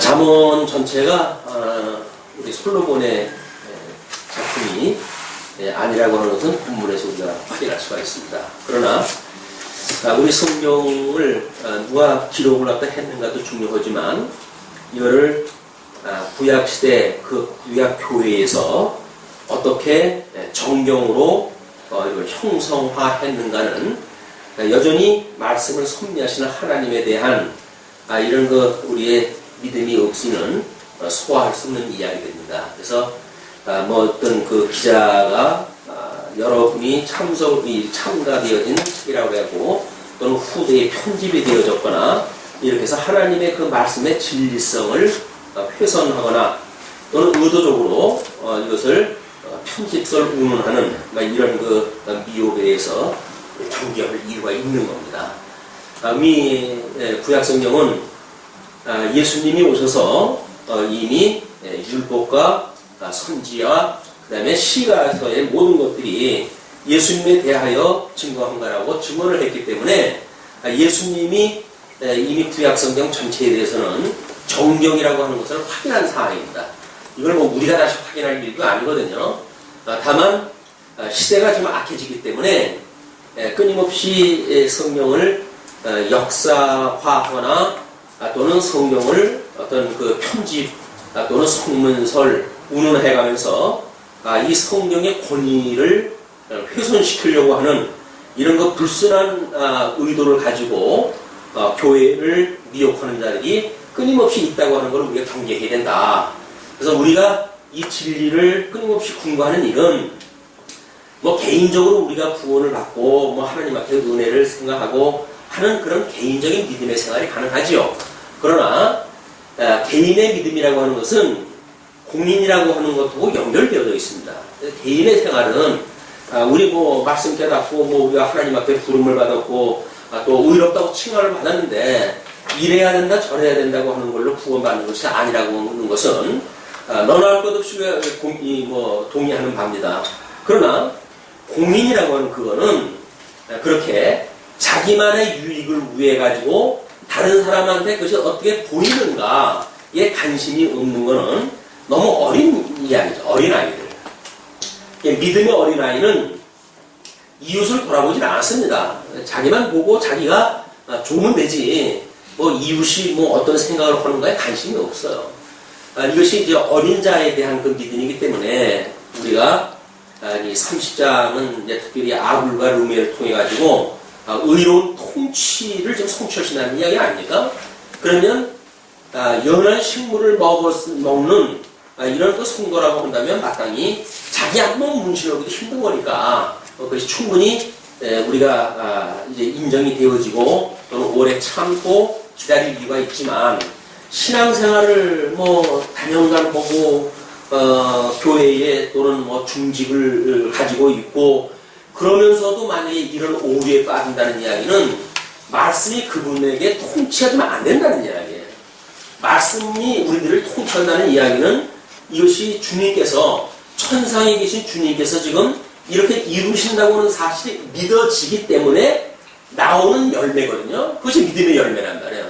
잠언 전체가 우리 솔로몬의 작품이 아니라고 하는 것은 본문에서 우리가 확인할 수가 있습니다. 그러나 우리 성경을 누가 기록을 갖다 했는가도 중요하지만 이거를 구약시대 그 구약교회에서 어떻게 정경으로 이걸 형성화했는가는 여전히 말씀을 섭리하시는 하나님에 대한 이런 우리의 믿음이 없이는 소화할 수 없는 이야기입니다. 그래서 어떤 그 기자가 여러분이 참가되어진 책이라고 하고 또는 후대에 편집이 되어졌거나 이렇게 해서 하나님의 그 말씀의 진리성을 훼손하거나 또는 의도적으로 이것을 편집설 운운하는 이런 미혹에 대해서 경계할 이유가 있는 겁니다. 구약성경은 예수님이 오셔서 이미 율법과 선지와 그 다음에 시가서의 모든 것들이 예수님에 대하여 증거한 거라고 증언을 했기 때문에 예수님이 이미 구약성경 전체에 대해서는 정경이라고 하는 것을 확인한 사항입니다. 이걸 우리가 다시 확인할 일도 아니거든요. 다만 시대가 좀 악해지기 때문에 끊임없이 성경을 역사화하거나 또는 성경을 어떤 그 편집 또는 성문설 운운해가면서 이 성경의 권위를 훼손시키려고 하는 이런 불순한 의도를 가지고 교회를 미혹하는 자들이 끊임없이 있다고 하는 걸 우리가 경계해야 된다. 그래서 우리가 이 진리를 끊임없이 궁구하는 일은 개인적으로 우리가 구원을 받고 하나님 앞에 은혜를 생각하고 하는 그런 개인적인 믿음의 생활이 가능하지요. 그러나 개인의 믿음이라고 하는 것은 공인이라고 하는 것하고 연결되어져 있습니다. 개인의 생활은 우리 말씀 깨닫고 우리가 하나님 앞에 부름을 받았고 또 의롭다고 칭함을 받았는데 이래야 된다 저래야 된다고 하는 걸로 구원받는 것이 아니라고 하는 것은 너나 할 것 없이 동의하는 바입니다. 그러나 공인이라고 하는 그거는 그렇게 자기만의 유익을 위해 가지고 다른 사람한테 그것이 어떻게 보이는가에 관심이 없는 것은 너무 어린 이야기죠. 어린아이들. 믿음의 어린아이는 이웃을 돌아보질 않습니다. 자기만 보고 자기가 좋으면 되지 이웃이 어떤 생각을 하는가에 관심이 없어요. 이것이 이제 어린 자에 대한 그 믿음이기 때문에 우리가 이 30장은 특별히 아불과 르미엘을 통해 가지고 의로운 통치를 좀 성취하신다는 이야기 아닙니까? 그러면 연한 식물을 먹는 이런 선거라고 한다면 마땅히 자기 한 번 문신하기도 힘든 거니까 그것이 충분히 우리가 이제 인정이 되어지고 또는 오래 참고 기다릴 이유가 있지만 신앙생활을 단연간 보고 교회에 또는 중직을 가지고 있고 그러면서도 만약에 이런 오류에 빠진다는 이야기는 말씀이 그분에게 통치하면 안 된다는 이야기예요. 말씀이 우리들을 통치한다는 이야기는 이것이 주님께서 천상에 계신 주님께서 지금 이렇게 이루신다고 하는 사실이 믿어지기 때문에 나오는 열매거든요. 그것이 믿음의 열매란 말이에요.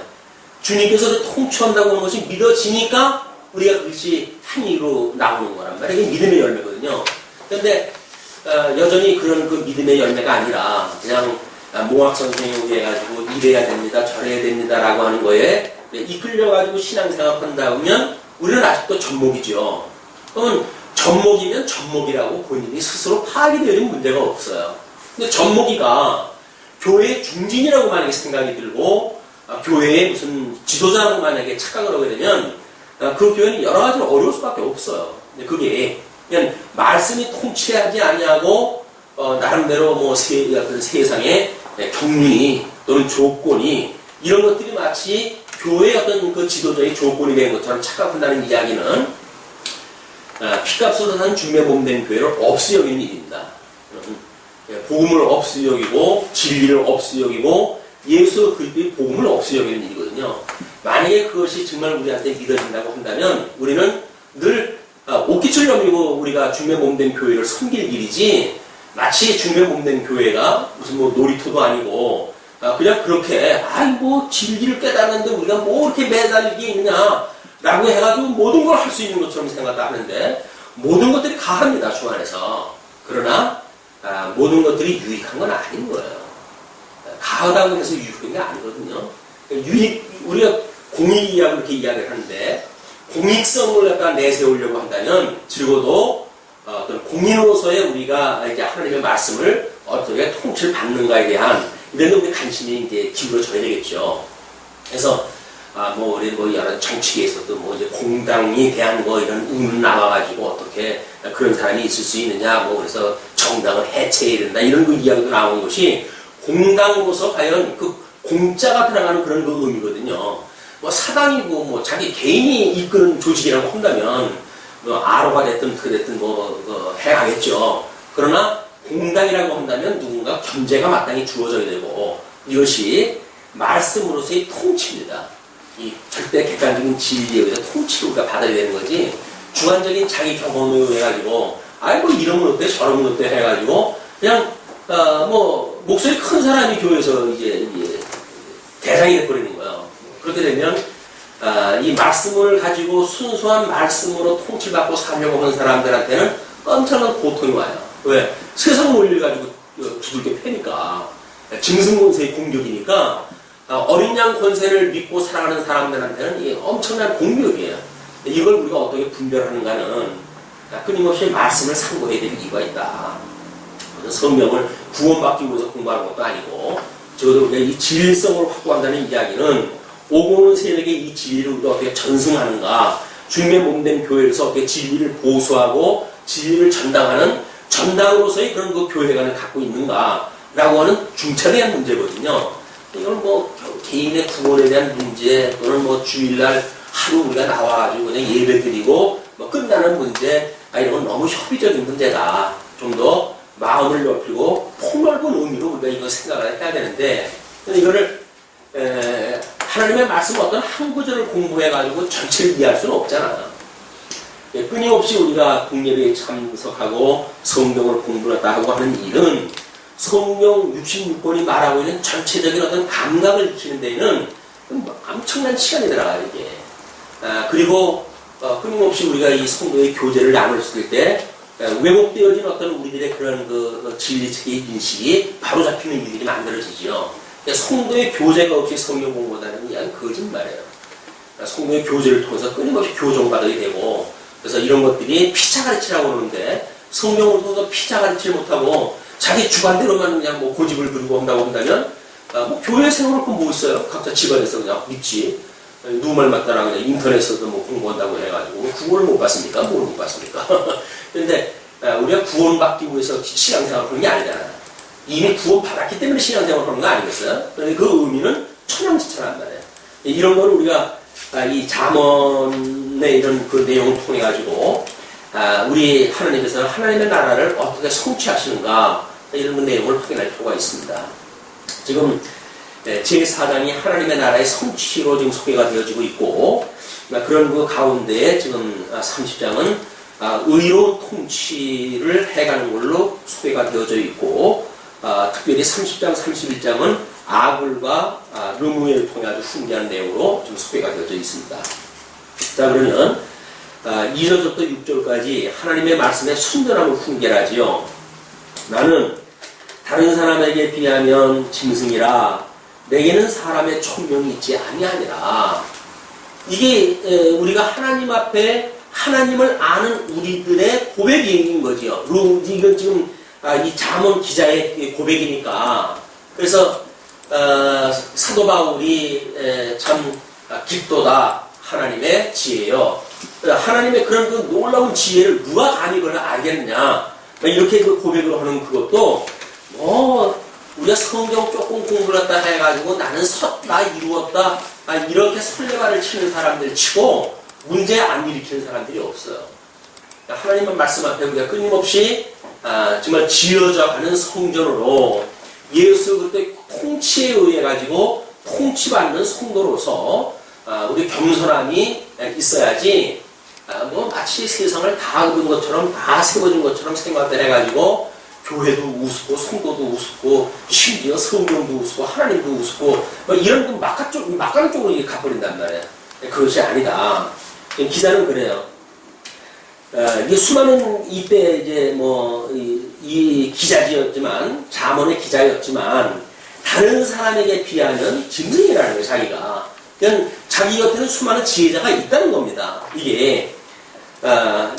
주님께서 통치한다고 하는 것이 믿어지니까 우리가 그것이 행위로 나오는 거란 말이에요. 이게 믿음의 열매거든요. 그런데 여전히 그런 그 믿음의 열매가 아니라 그냥 몽학 선생님에 해가지고 이래야 됩니다, 저래야 됩니다라고 하는 거에 이끌려가지고 신앙생활 한다 보면 우리는 아직도 젖먹이죠. 그러면 젖먹이면 젖먹이라고 본인이 스스로 파악이 되는 문제가 없어요. 근데 젖먹이가 교회의 중진이라고 만약에 생각이 들고 교회의 무슨 지도자라고 만약에 착각을 하게 되면 그 교회는 여러 가지로 어려울 수밖에 없어요. 그게 그냥 말씀이 통치하지 아니하고 나름대로 세상의 경륜이 또는 조건이 이런 것들이 마치 교회의 어떤 그 지도자의 조건이 된 것처럼 착각한다는 이야기는 피값으로 산 주님의 몸된 교회를 없이 여기는 일입니다. 복음을 없이 여기고 진리를 없이 여기고 예수 그리스도의 복음을 없이 여기는 일이거든요. 만약에 그것이 정말 우리한테 믿어진다고 한다면 우리는 늘 옷깃을 여미고 우리가 주님의 몸된 교회를 섬길 일이지 마치 주님의 몸된 교회가 무슨 놀이터도 아니고 그냥 그렇게 진리를 깨달았는데 우리가 이렇게 매달릴 게 있느냐 라고 해가지고 모든 걸 할 수 있는 것처럼 생각도 하는데 모든 것들이 가합니다, 주 안에서. 그러나 모든 것들이 유익한 건 아닌 거예요. 가하다고 해서 유익한 게 아니거든요. 우리가 공익이라고 이렇게 이야기를 하는데 공익성을 갖다 내세우려고 한다면 적어도 어떤 공인으로서의 우리가 이제 하나님의 말씀을 어떻게 통치를 받는가에 대한 이런 데 우리 관심이 이제 기울어져야 되겠죠. 그래서 우리 여러 정치계에 있어도 이제 공당에 대한 이런 의문 나와가지고 어떻게 그런 사람이 있을 수 있느냐, 그래서 정당을 해체해야 된다, 이런 이야기도 나온 것이 공당으로서 과연 그 공짜가 들어가는 그런 의미거든요. 사당이고 자기 개인이 이끄는 조직이라고 한다면 아로가 됐든 그 됐든 해가겠죠. 그러나 공당이라고 한다면 누군가 견제가 마땅히 주어져야 되고 이것이 말씀으로서의 통치입니다. 이 절대 객관적인 진리에 의해서 통치를 우리가 받아야 되는 거지 주관적인 자기 경험에 의해 가지고 이러면 어때 저러면 어때 해가지고 그냥 목소리 큰 사람이 교회에서 이제 대상이 돼버리는 거예요. 그렇게 되면 이 말씀을 가지고 순수한 말씀으로 통치받고 살려고 하는 사람들한테는 엄청난 고통이 와요. 왜? 세상 논리를 가지고 두들겨 패니까 짐승권세의 공격이니까 어린 양 권세를 믿고 살아가는 사람들한테는 이게 엄청난 공격이에요. 이걸 우리가 어떻게 분별하는가는 끊임없이 말씀을 상고해야 될 이유가 있다. 성경을 구원받기 위해서 공부하는 것도 아니고 적어도 우리가 이 진리성을 확보한다는 이야기는 오고 오는 세력의 이 진리를 우리가 어떻게 전승하는가, 주님의 몸된 교회에서 어떻게 진리를 보수하고 진리를 전당하는 전당으로서의 그런 교회관을 갖고 있는가라고 하는 중차대한 문제거든요. 이건 개인의 구원에 대한 문제 또는 주일날 하루 우리가 나와가지고 그냥 예배 드리고 끝나는 문제, 이런 건 너무 협의적인 문제다. 좀 더 마음을 넓히고 폭넓은 의미로 우리가 이거 생각을 해야 되는데 이거를 하나님의 말씀 어떤 한 구절을 공부해가지고 전체를 이해할 수는 없잖아. 끊임없이 우리가 국예배에 참석하고 성경을 공부했다 하고 하는 일은 성경 66권이 말하고 있는 전체적인 어떤 감각을 익히는 데에는 엄청난 시간이 들어가요, 이게. 그리고 끊임없이 우리가 이 성도의 교제를 나눴을 때 왜곡되어진 어떤 우리들의 그런 진리체계의 인식이 바로잡히는 일들이 만들어지죠. 성도의 교제가 없이 성경 공부한다는 게 그냥 거짓말이에요. 성도의 교제를 통해서 끊임없이 교정받아야 되고, 그래서 이런 것들이 피자가르치라고 그러는데 성경을 통해서 피자가르치를 못하고 자기 주관대로만 그냥 고집을 부리고 한다고 한다면 교회 생활할 건 뭐 있어요? 각자 집안에서 그냥 믿지. 누구 말 맞다라 그냥 인터넷에서도 공부한다고 해가지고 구원을 못 받습니까? 뭘 못 받습니까? 그런데 우리가 구원받기 위해서 신앙생활을 하는 게 아니잖아요. 이미 구원받았기 때문에 신앙생활을 하는 거 아니겠어요? 그런데 그 의미는 천양지천한 말이에요. 이런 거를 우리가 이 잠언의 이런 그 내용을 통해 가지고 우리 하나님께서 하나님의 나라를 어떻게 성취하시는가 이런 내용을 확인할 필요가 있습니다. 지금 제4장이 하나님의 나라의 성취로 지금 소개가 되어지고 있고 그런 그 가운데에 지금 30장은 의로운 통치를 해가는 걸로 소개가 되어져 있고 특별히 30장, 31장은 아굴과 르무엘을 통해 아주 훈계하는 내용으로 좀 소개가 되어져 있습니다. 자, 그러면 2절부터 6절까지 하나님의 말씀에 순전함을 훈계하지요. 나는 다른 사람에게 비하면 짐승이라 내게는 사람의 총명이 있지 아니하니라. 이게 우리가 하나님 앞에 하나님을 아는 우리들의 고백인 거지요. 이건 지금 이 잠언 기자의 고백이니까. 그래서 사도 바울이 참 깊도다 하나님의 지혜요. 하나님의 그런 그 놀라운 지혜를 누가 감히 그걸 알겠느냐. 이렇게 그 고백을 하는 그것도 우리가 성경 조금 공부를 했다 해가지고 나는 섰다 이루었다 이렇게 설레발을 치는 사람들 치고 문제 안 일으키는 사람들이 없어요. 하나님의 말씀 앞에 우리가 끊임없이 정말 지어져 가는 성전으로 예수 그리스도의 통치에 의해 가지고 통치받는 성도로서 우리 겸손함이 있어야지 마치 세상을 다 얻은 것처럼 다 세워진 것처럼 생각을 해가지고 교회도 우습고 성도도 우습고 심지어 성경도 우습고 하나님도 우습고 이런 막가는 쪽으로 가버린단 말이에요. 그것이 아니다. 기자는 그래요. 이게 수많은 이때 이제 이 기자지였지만, 자문의 기자였지만, 다른 사람에게 비하면 짐승이라는 거예요, 자기가. 그냥 자기 곁에는 수많은 지혜자가 있다는 겁니다. 이게,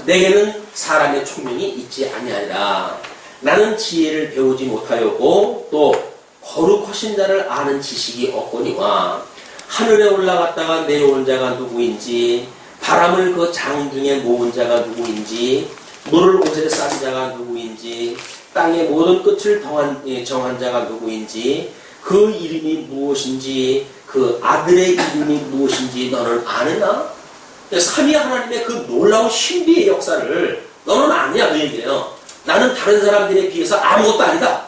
내게는 사람의 총명이 있지 아니하리라. 나는 지혜를 배우지 못하였고, 또 거룩하신 자를 아는 지식이 없거니와, 하늘에 올라갔다가 내려온 자가 누구인지, 바람을 그 장중에 모은 자가 누구인지, 물을 옷에 싼 자가 누구인지, 땅의 모든 끝을 정한 자가 누구인지, 그 이름이 무엇인지, 그 아들의 이름이 무엇인지 너는 아느냐? 삼위 하나님의 그 놀라운 신비의 역사를 너는 아냐? 그 얘기예요. 나는 다른 사람들에 비해서 아무것도 아니다.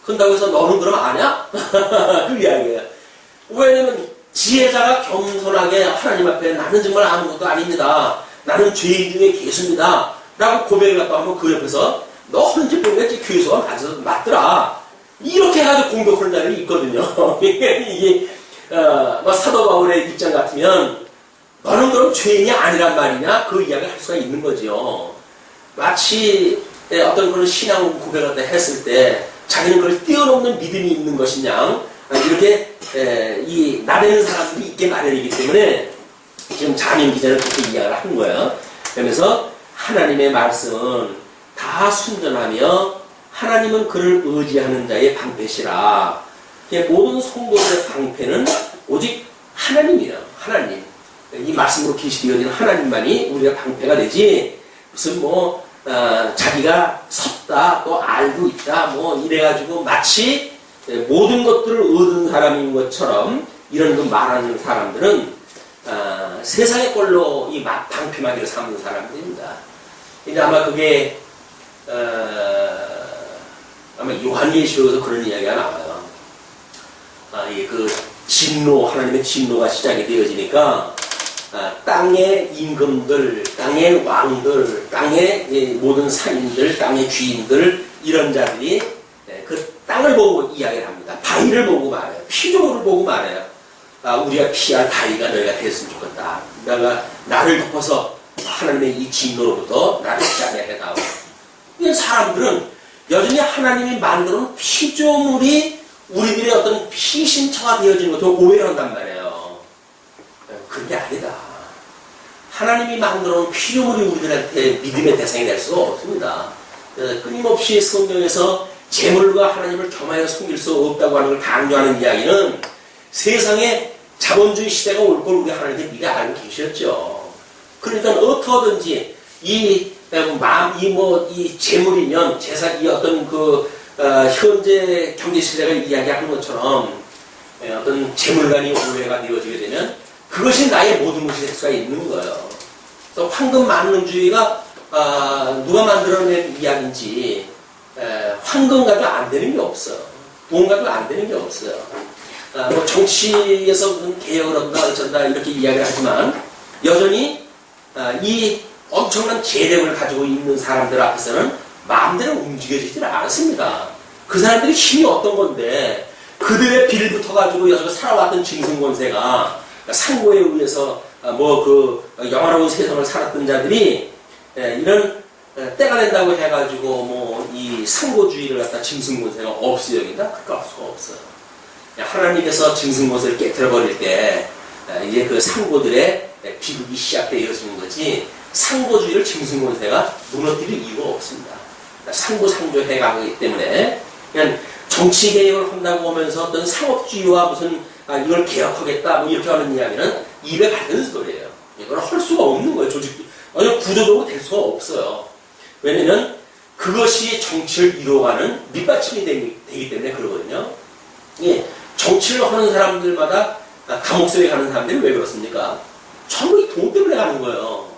그런다고 해서 너는 그럼 아냐? 그 이야기예요. 왜냐면 지혜자가 겸손하게 하나님 앞에 나는 정말 아무것도 아닙니다. 나는 죄인 중에 개수입니다. 라고 고백을 갖다 하면 그 옆에서 너 하는 짓 보니까 교수가 맞더라. 이렇게 해가지고 공격하는 자들이 있거든요. 이게 사도 바울의 입장 같으면 너는 그럼 죄인이 아니란 말이냐? 그 이야기를 할 수가 있는 거죠. 마치 어떤 그런 신앙 고백을 했을 때 자기는 그걸 뛰어넘는 믿음이 있는 것이냐, 이렇게 이 나대는 사람들이 있게 마련이기 때문에 지금 자민 기자는 그렇게 이야기를 한 거예요. 그러면서 하나님의 말씀은 다 순전하며 하나님은 그를 의지하는 자의 방패시라. 모든 성도들의 방패는 오직 하나님이에요. 하나님. 이 말씀으로 계시되어진 하나님만이 우리가 방패가 되지, 무슨 자기가 섰다, 또 알고 있다, 이래가지고 마치 모든 것들을 얻은 사람인 것처럼 이런 거 말하는 사람들은 세상의 꼴로 이 방패막이를 삼는 사람들입니다. 이제 아마 그게 아마 요한계시록에서 그런 이야기가 나와요. 이게 그 진노, 하나님의 진노가 시작이 되어지니까 땅의 임금들, 땅의 왕들, 땅의 모든 상인들, 땅의 귀인들, 이런 자들이 그 땅을 보고 이야기를 합니다. 바위를 보고 말해요. 피조물을 보고 말해요. 우리가 피할 바위가 너희가 됐으면 좋겠다. 내가 나를 덮어서 하나님의 이 진노로부터 나를 짜내해다오. 이 사람들은 여전히 하나님이 만드는 피조물이 우리들의 어떤 피신처가 되어지는 것을 오해를 한단 말이에요. 그런 게 아니다. 하나님이 만들어놓은 피조물이 우리들한테 믿음의 대상이 될 수가 없습니다. 끊임없이 성경에서 재물과 하나님을 겸하여 섬길 수 없다고 하는 걸 강조하는 이야기는 세상에 자본주의 시대가 올 걸 우리 하나님께 미리 알고 계셨죠. 그러니까 어떻게든지 이 재물이면 이 어떤 현재 경제 시대가 이야기하는 것처럼 어떤 재물간이 오해가 되어지게 되면 그것이 나의 모든 것이 될 수가 있는 거예요. 그래서 황금 만능주의가 누가 만들어낸 이야기인지 황금 가지고 안 되는 게 없어요. 돈 가지고 안 되는 게 없어요. 정치에서 무슨 개혁을 한다, 어쩐다 이렇게 이야기를 하지만 여전히 이 엄청난 재력을 가지고 있는 사람들 앞에서는 마음대로 움직여지질 않습니다. 그 사람들이 힘이 어떤 건데 그들의 빌 붙어가지고 여기서 살아왔던 짐승권세가 상고에 의해서 영화로운 세상을 살았던 자들이 이런 때가 된다고 해가지고 이 상고주의를 갖다 짐승권세가 없어 여긴다? 그럴 수가 없어요. 하나님께서 짐승권세를 깨뜨려버릴 때 이제 그 상고들의 비극이 시작되어지는 거지, 상고주의를 짐승권세가 무너뜨릴 이유가 없습니다. 상고상조 해가기 때문에 그냥 정치 개혁을 한다고 하면서 어떤 상업주의와 무슨 이걸 개혁하겠다 이렇게 하는 이야기는 입에 받는 소리예요. 이걸 할 수가 없는 거예요. 구조적으로 될 수가 없어요. 왜냐면 그것이 정치를 이루어가는 밑받침이 되기 때문에 그러거든요. 예, 정치를 하는 사람들마다 감옥 속에 가는 사람들이 왜 그렇습니까? 전부 돈 때문에 가는 거예요.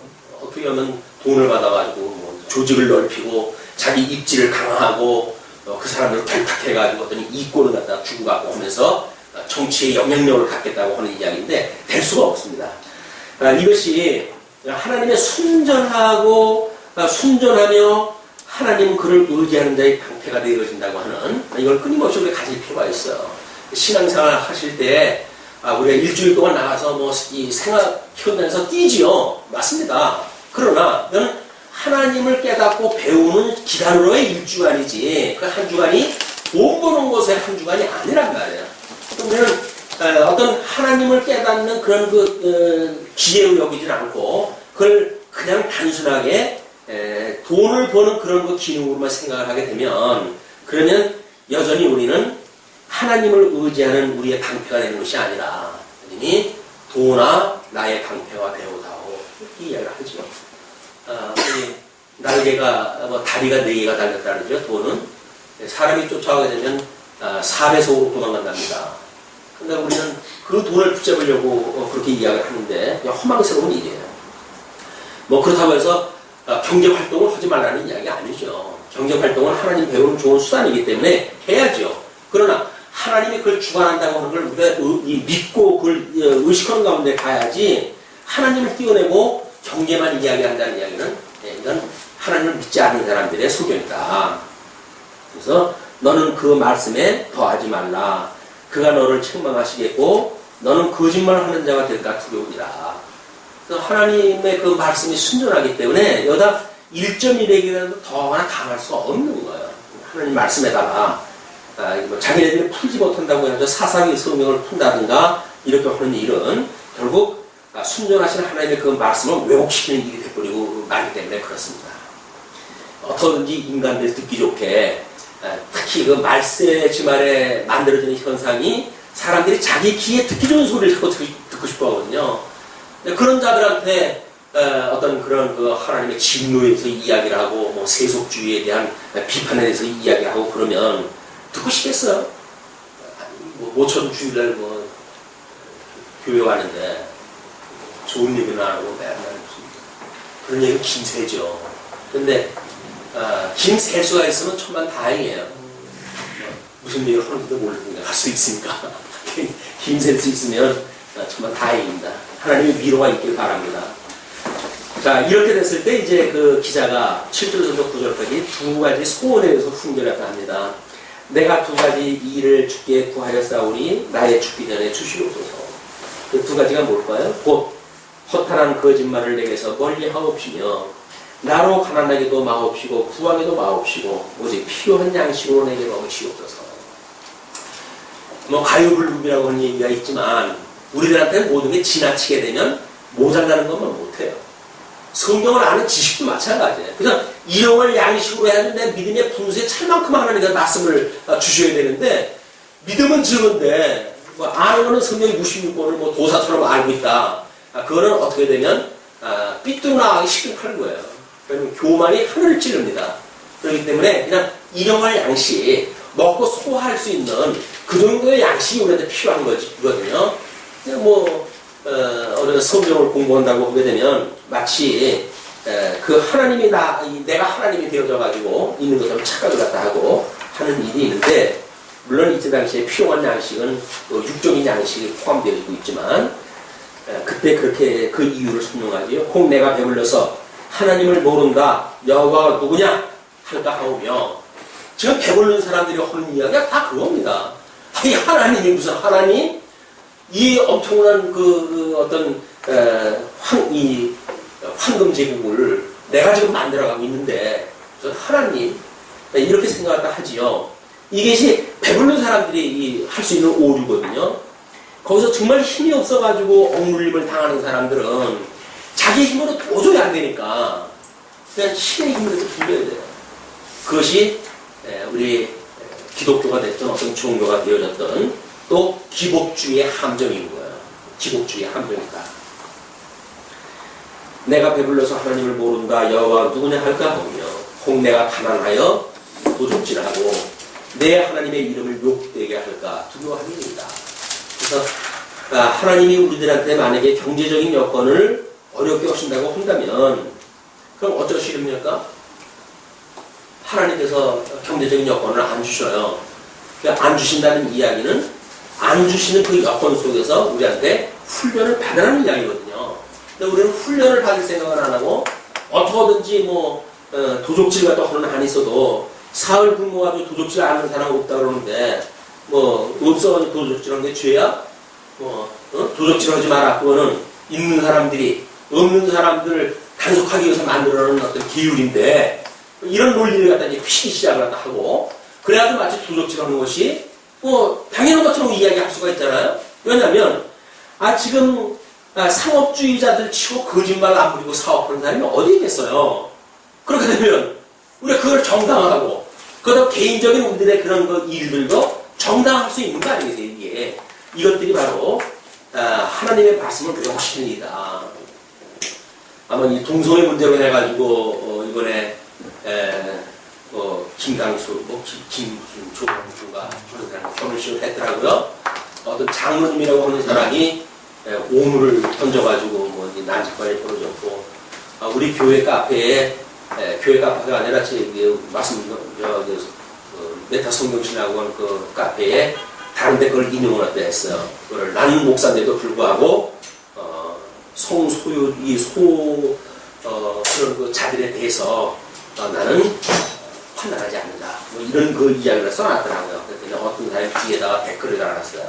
어떻게 하면 돈을 받아가지고 조직을 넓히고 자기 입지를 강화하고 그 사람들을 결탁해가지고 어떤 이권을 갖다 주고 갖고 하면서 정치의 영향력을 갖겠다고 하는 이야기인데 될 수가 없습니다. 이것이 하나님의 순전하며 하나님 그를 의지하는 자의 방패가 되어진다고 하는, 이걸 끊임없이 우리가 가질 필요가 있어요. 신앙생활 하실 때 우리가 일주일 동안 나가서 뭐 이 생활 현장에서 뛰지요. 맞습니다. 그러나 이건 하나님을 깨닫고 배우는 기간으로의 일주간이지 그 한 주간이 돈 버는 것의 한 주간이 아니란 말이에요. 우리는 어떤 하나님을 깨닫는 그런 기회로 여기질 않고 그걸 그냥 단순하게 돈을 버는 그런 그 기능으로만 생각을 하게 되면 그러면 여전히 우리는 하나님을 의지하는 우리의 방패가 되는 것이 아니라 여전히 도나 나의 방패가 되오다오 이렇게 이야기를 하죠. 날개가 다리가 4개가 달렸다 그러죠. 돈은 사람이 쫓아가게 되면 4배속으로 도망간답니다. 근데 우리는 그 돈을 붙잡으려고 그렇게 이야기를 하는데 허망스러운 일이에요. 뭐 그렇다고 해서 경제 활동을 하지 말라는 이야기 아니죠. 경제 활동은 하나님 배우는 좋은 수단이기 때문에 해야죠. 그러나 하나님이 그걸 주관한다고 하는 걸 우리가 믿고 그걸 의식하는 가운데 가야지 하나님을 띄워내고 경제만 이야기한다는 이야기는 이건 하나님을 믿지 않는 사람들의 소견이다. 그래서 너는 그 말씀에 더하지 말라. 그가 너를 책망하시겠고 너는 거짓말하는 자가 될까 두려우니라. 그래서 하나님의 그 말씀이 순전하기 때문에 여기다 1.1에게라도 더 하나 강할 수 없는 거예요. 하나님 말씀에다가 자기네들이 풀지 못한다고 해서 사사기 성경을 푼다든가 이렇게 하는 일은 결국 순전하신 하나님의 그 말씀을 왜곡시키는 일이 돼버리고 나기 때문에 그렇습니다. 어떻게든지 인간들이 듣기 좋게 특히 그 말세지말에 만들어지는 현상이 사람들이 자기 귀에 듣기 좋은 소리를 듣고 싶어 하거든요. 그런 자들한테 어떤 그런 그 하나님의 진노에 대해서 이야기를 하고 뭐 세속주의에 대한 비판에 대해서 이야기를 하고 그러면 듣고 싶겠어요? 모처럼 주일날 뭐 교회 가는데 좋은 얘기는 안 하고 맨날 그런 얘기는 김새죠. 근데 김셀 수가 있으면 천만 다행이에요. 무슨 얘기를 하는지도 모르는데 갈 수 있으니까 김셀 수 있으면 정말 다행입니다. 하나님의 위로가 있길 바랍니다. 자, 이렇게 됐을 때 이제 그 기자가 7절에서 9절까지 두 가지 소원에 대해서 훈계했다 합니다. 내가 두 가지 일을 주께 구하였사오니 나의 죽기 전에 주시옵소서. 그 두 가지가 뭘까요? 곧 허탄한 거짓말을 내게서 멀리 하옵시며 나로 가난하게도 마옵시고 부하게도 마옵시고 오직 필요한 양식으로 내게 먹으시옵소서. 뭐 가요불급이라고 하는 얘기가 있지만 우리들한테 모든 게 지나치게 되면 모자라는 것만 못해요. 성경을 아는 지식도 마찬가지예요. 그래서 일용할 양식으로 해야지 내 믿음의 분수에 찰 만큼 하나님께서 말씀을 주셔야 되는데 믿음은 적은데 뭐 아는 거는 성경 66권을 뭐 도사처럼 알고 있다. 그거는 어떻게 되면 삐뚤어 나가기 쉽게 거예요. 그러면 교만이 하늘을 찌릅니다. 그렇기 때문에 그냥 일용할 양식 먹고 소화할 수 있는 그 정도의 양식이 우리한테 필요한 거거든요. 우리가 성경을 공부한다고 하게 되면 마치 그 하나님이 내가 하나님이 되어져 가지고 있는 것처럼 착각을 갖다 하고 하는 일이 있는데 물론 이때 당시에 필요한 양식은 육적인 양식이 포함되어 있지만 그때 그렇게 그 이유를 설명하지요. 혹 내가 배불러서 하나님을 모른다 여호와가 누구냐 할까 하오며 지금 배부른 사람들이 하는 이야기가 다 그겁니다. 아니 하나님이 무슨 하나님? 이 엄청난 어떤 황금 제국을 내가 지금 만들어가고 있는데 하나님 이렇게 생각한다 하지요. 이것이 배부른 사람들이 할 수 있는 오류거든요. 거기서 정말 힘이 없어가지고 억눌림을 당하는 사람들은 자기 힘으로 도저히 안 되니까 그냥 신의 힘으로 빌려야 돼요. 그것이 우리 기독교가 됐던 어떤 종교가 되어졌던 또 기복주의의 함정인 거예요. 기복주의의 함정이다. 내가 배불러서 하나님을 모른다 여호와 누구냐 할까 하며 혹 내가 가난하여 도적질하고 내 하나님의 이름을 욕되게 할까 두려워함이니이다. 그래서 하나님이 우리들한테 만약에 경제적인 여건을 어렵게 하신다고 한다면 그럼 어쩌시렵니까? 하나님께서 경제적인 여건을 안 주셔요. 안 주신다는 이야기는 안 주시는 그 여건 속에서 우리한테 훈련을 받으라는 이야기거든요. 근데 우리는 훈련을 받을 생각을 안 하고 어떻게든지 도적질 같은 하는 한이 있어도 사흘 근무하고 도적질 안 하는 사람 없다 그러는데 없어가지고 도적질하는 게 죄야? 도적질하지 마라. 그거는 있는 사람들이 없는 사람들을 단속하기 위해서 만들어놓은 어떤 기율인데 이런 논리를 갖다 이제 피기 시작을 하고 그래야도 마치 도적질하는 것이 당연한 것처럼 이야기할 수가 있잖아요. 왜냐하면 지금 상업주의자들 치고 거짓말 안 부리고 사업하는 사람이 어디 있겠어요. 그렇게 되면 우리가 그걸 정당화하고 그다음 개인적인 우리들의 그런 그 일들도 정당할 수 있는 거 아니겠어요. 이게 이것들이 바로 하나님의 말씀을 왜곡시키는 일이다. 아마 이 동성애 문제로 해가지고 이번에 김강수, 조강수가 그런 사람이 결혼식을 했더라고요. 어떤 장로님이라고 하는 사람이 오물을 던져가지고 난사건이 벌어졌고 우리 교회 카페에 교회 카페가 아니라 메타 성경신이라고 하는 그 카페에 다른데 그걸 인용을 했어요. 그걸 나는 목사인데도 불구하고 그런 그 자들에 대해서 나는 판단하지 않는다. 이런 그 이야기를 써놨더라고요. 그랬더니 어떤 사람이 뒤에다가 댓글을 달았어요.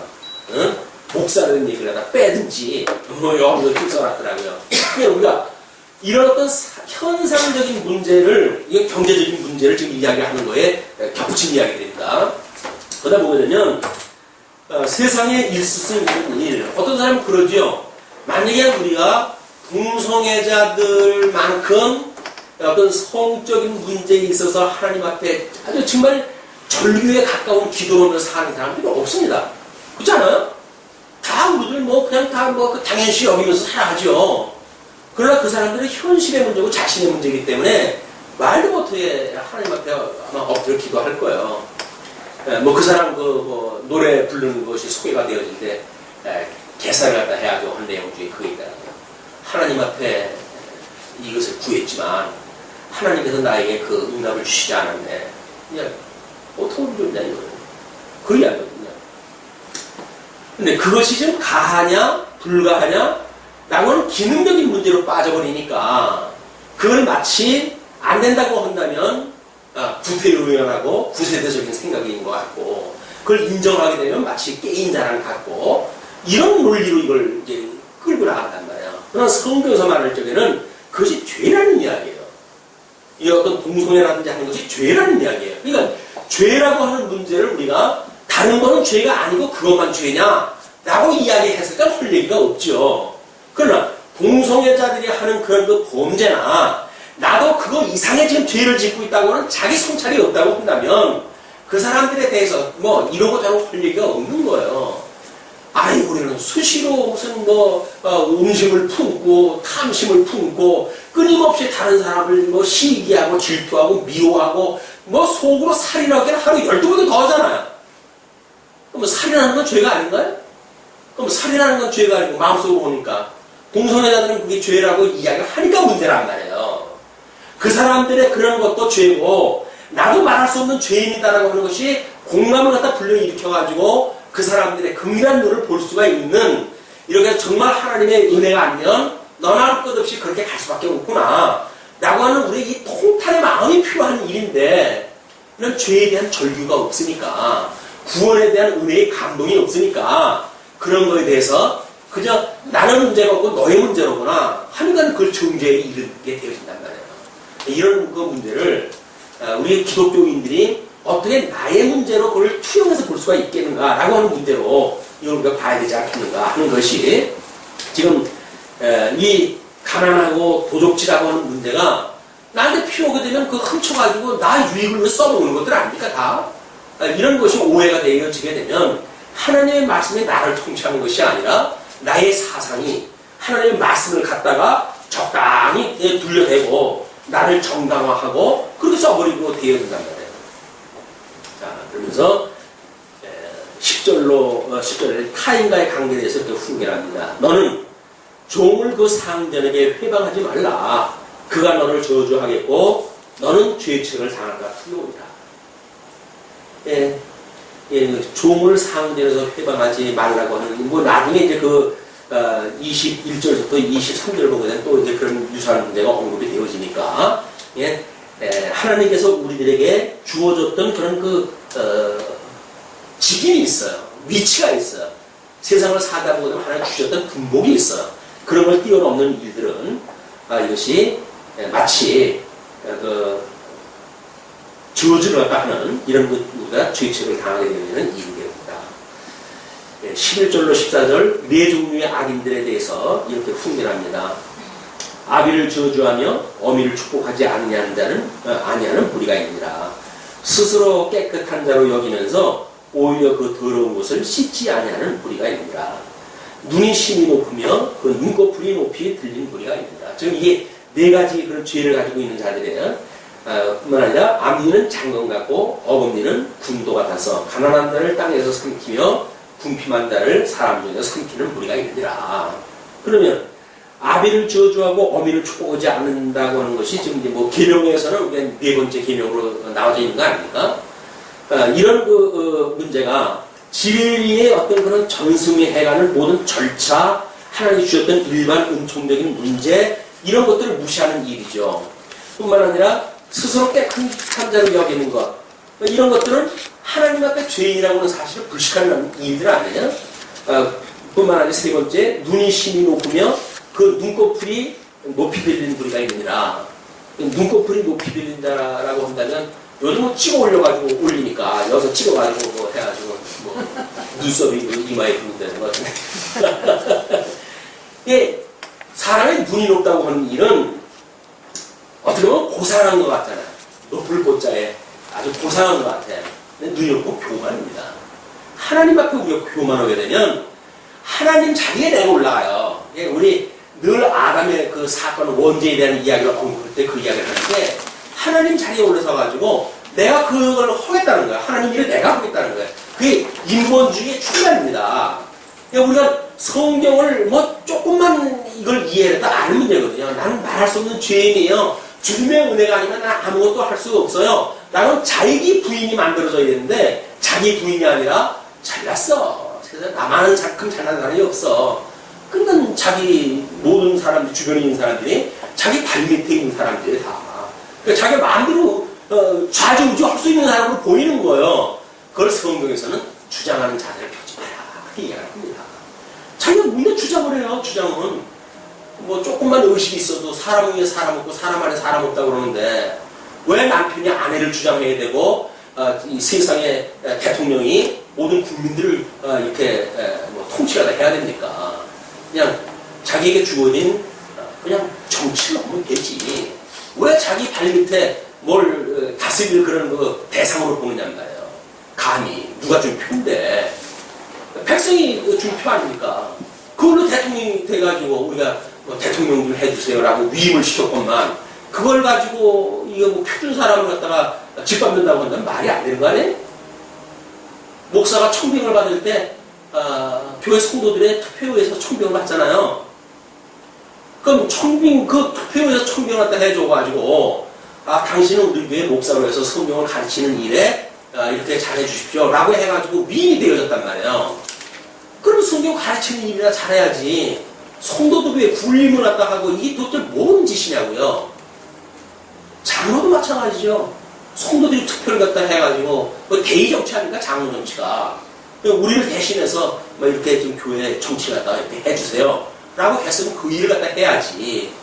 응? 목사라는 얘기를 하다 빼든지 이렇게 써놨더라고요. 그러니까 우리가 이런 어떤 현상적인 문제를, 이게 경제적인 문제를 지금 이야기하는 거에 겹친 이야기들입니다. 그러다 보면은 세상에 있을 수 있는 일, 어떤 사람은 그러죠. 만약에 우리가 동성애자들만큼 어떤 성적인 문제에 있어서 하나님 앞에 아주 정말 절규에 가까운 기도를 사는 사람들이 없습니다. 그렇지 않아요? 다 우리들 그냥 다 당연시 여기면서 살아가죠. 그러나 그 사람들은 현실의 문제고 자신의 문제이기 때문에 말도 못해 하나님 앞에 아마 엎드려 기도할 거예요. 그 사람 노래 부르는 것이 소개가 되어질 때 개사를 갖다 해야죠. 한 내용 중에 그게 있더라고요. 하나님 앞에 이것을 구했지만 하나님께서 나에게 그 응답을 주시지 않았네. 그냥 어떻게 좋냐 이거는. 그 이야기거든요. 근데 그것이 지금 가하냐 불가하냐 라고 하는 기능적인 문제로 빠져버리니까 그걸 마치 안 된다고 한다면 구태의연하고 구세대적인 생각인 것 같고 그걸 인정하게 되면 마치 게임 자랑 같고 이런 논리로 이걸 이제 끌고 나간단 말이에요. 그러나 성경에서 말할 적에는 그것이 죄라는 이야기예요. 이 어떤 동성애라든지 하는 것이 죄라는 이야기예요. 그러니까 죄라고 하는 문제를 우리가 다른 거는 죄가 아니고 그것만 죄냐 라고 이야기했을 때 할 얘기가 없죠. 그러나 동성애자들이 하는 그런 그 범죄나 나도 그거 이상의 지금 죄를 짓고 있다고 하는 자기 성찰이 없다고 한다면 그 사람들에 대해서 이런 거 저런 할 얘기가 없는 거예요. 우리는 수시로 무슨 음식을 품고 탐심을 품고 끊임없이 다른 사람을 시기하고 질투하고 미워하고 속으로 살인하기는 하루 12번도 더 하잖아요. 그럼 살인하는 건 죄가 아닌가요? 그럼 살인하는 건 죄가 아니고 마음속으로 보니까 동성애자들은 그게 죄라고 이야기를 하니까 문제란 말이에요. 그 사람들의 그런 것도 죄고 나도 말할 수 없는 죄인이다라고 하는 것이 공감을 갖다 불러일으켜가지고 그 사람들의 긍휼한 눈을 볼 수가 있는 이렇게 정말 하나님의 은혜가 아니면 너나 할 것 없이 그렇게 갈 수밖에 없구나 라고 하는 우리 이 통탄의 마음이 필요한 일인데 이런 죄에 대한 절규가 없으니까 구원에 대한 은혜의 감동이 없으니까 그런 거에 대해서 그저 나는 문제가 없고 너의 문제로구나 하니까 그걸 정죄에 이르게 되어진단 말이에요. 이런 그 문제를 우리 기독교인들이 어떻게 나의 문제로 그걸 투영해서 볼 수가 있겠는가라고 하는 문제로 이걸 우리가 봐야 되지 않겠는가 하는 것이 지금 이 가난하고 도적질하고 하는 문제가 나한테 필요하게 되면 그 훔쳐가지고 나 유익을 위해 써먹는 것들 아닙니까 다? 이런 것이 오해가 되어지게 되면 하나님의 말씀이 나를 통치하는 것이 아니라 나의 사상이 하나님의 말씀을 갖다가 적당히 둘러대고 나를 정당화하고 그렇게 써버리고 되어진단 말이에요. 자, 그러면서 10절에 타인과의 관계에 대해서 이렇게 훈계합니다. 너는 종을 그 상전에게 회방하지 말라. 그가 너를 저주하겠고 너는 죄책을 당할까 두려우리라. 종을 상전에서 회방하지 말라고 하는 나중에 이제 21절부터 23절을 보게 되면 또 이제 그런 유사한 문제가 언급이 되어지니까 하나님께서 우리들에게 주어졌던 그런 직임이 있어요. 위치가 있어요. 세상을 사다 보면 하나님 주셨던 분복이 있어요. 그런 걸 뛰어넘는 일들은 이것이 마치 저주를 갖다 하는 이런 우리가 죄책을 당하게 되는 이유입니다. 11절로 14절 네 종류의 악인들에 대해서 이렇게 훈계합니다. 아비를 저주하며 어미를 축복하지 아니하는 무리가 있느니라. 스스로 깨끗한 자로 여기면서 오히려 그 더러운 것을 씻지 아니하는 무리가 있느니라. 눈이 심히 높으며 그 눈꺼풀이 높이 들린 무리가 있느니라. 지금 이게 네 가지 그런 죄를 가지고 있는 자들이에요. 뿐만 아니라 암니는 장건 같고 어금니는 군도 같아서 가난한 자를 땅에서 삼키며 궁핍한 자를 사람 중에서 삼키는 무리가 있느니라. 그러면 아비를 저주하고 어미를 축복하지 않는다고 하는 것이 지금 이제 뭐 계명에서는 그냥 네 번째 계명으로 나와져 있는 거 아닙니까? 이런 문제가 진리의 어떤 그런 전승에 해가는 모든 절차, 하나님이 주셨던 일반 은총적인 문제, 이런 것들을 무시하는 일이죠. 뿐만 아니라 스스로 깨끗한 자로 여기는 것, 이런 것들은 하나님 앞에 죄인이라고 하는 사실을 불식하는 일들 아니에요? 뿐만 아니라 세 번째, 눈이 심히 높으며 그 눈꺼풀이 높이 들리는 무리가 있느니라. 눈꺼풀이 높이 들린 자라고 한다면 요즘은 찍어 올려가지고 올리니까 여기서 찍어가지고 뭐 해가지고 뭐 눈썹이 이마에 붙는다는 것 같은데. 예, 사람의 눈이 높다고 하는 일은 어떻게 보면 고상한 것 같잖아요. 높을 꽃자에 아주 고상한 것 같아요. 눈이 높고 교만입니다. 하나님 앞에 우리가 교만하게 되면 하나님 자리에 내가 올라가요. 예, 우리 늘 아담의 그 사건 원죄에 대한 이야기를 언급할 때 그 이야기를 하는데 하나님 자리에 올라서 가지고 내가 그걸 하겠다는 거야. 하나님 일을 내가 하겠다는 거야. 그게 인본주의의 출발입니다. 우리가 성경을 뭐 조금만 이걸 이해했다 아는 문제거든요. 나는 말할 수 없는 죄인이에요. 주님의 은혜가 아니면 난 아무것도 할 수가 없어요. 나는 자기 부인이 만들어져야 되는데 자기 부인이 아니라 잘났어. 그래서 나만은 큰 잘난 사람이 없어. 그러니까 자기 모든 사람들, 주변에 있는 사람들이 자기 발밑에 있는 사람들이 다. 그러니까 자기 마음대로 좌지우지 할 수 있는 사람으로 보이는 거예요. 그걸 성경에서는 주장하는 자들을 펴지 마라. 그렇게 이야기를 합니다. 자기가 뭔데 주장을 해요, 주장은. 뭐 조금만 의식이 있어도 사람 위에 사람 없고 사람 안에 사람 없다고 그러는데 왜 남편이 아내를 주장해야 되고 이 세상의 대통령이 모든 국민들을 이렇게 뭐 통치가 해야 됩니까? 그냥 자기에게 주어진 그냥 정치를 하면 되지. 왜 자기 발밑에 뭘 다스릴 그런 그 대상으로 보느냔 말이에요. 감히 누가 준 표인데 백성이 준 표 아닙니까? 그걸로 대통령이 돼가지고 우리가 뭐 대통령 좀 해주세요라고 위임을 시켰건만 그걸 가지고 이거 뭐 표 준 사람을 갖다가 짓밟는다고 한다면 말이 안 되는 거 아니에요? 목사가 청빙을 받을 때 교회 성도들의 투표에서 청빙을 받잖아요. 그럼 청빙 그 투표에서 청빙을 갖다 해줘가지고 당신은 우리 교회 목사로 해서 성경을 가르치는 일에 이렇게 잘해주십시오 라고 해가지고 위임이 되어졌단 말이에요. 그럼 성경 가르치는 일이나 잘해야지. 성도도 왜 군림을 갖다 하고 이게 도대체 뭔 짓이냐고요. 장로도 마찬가지죠. 성도들이 투표를 갖다 해가지고 뭐 대의 정치 아닙니까? 장로 정치가. 우리를 대신해서 뭐 이렇게 좀 교회 정치 갖다가 이렇게 해주세요 라고 했으면 그 일을 갖다 해야지.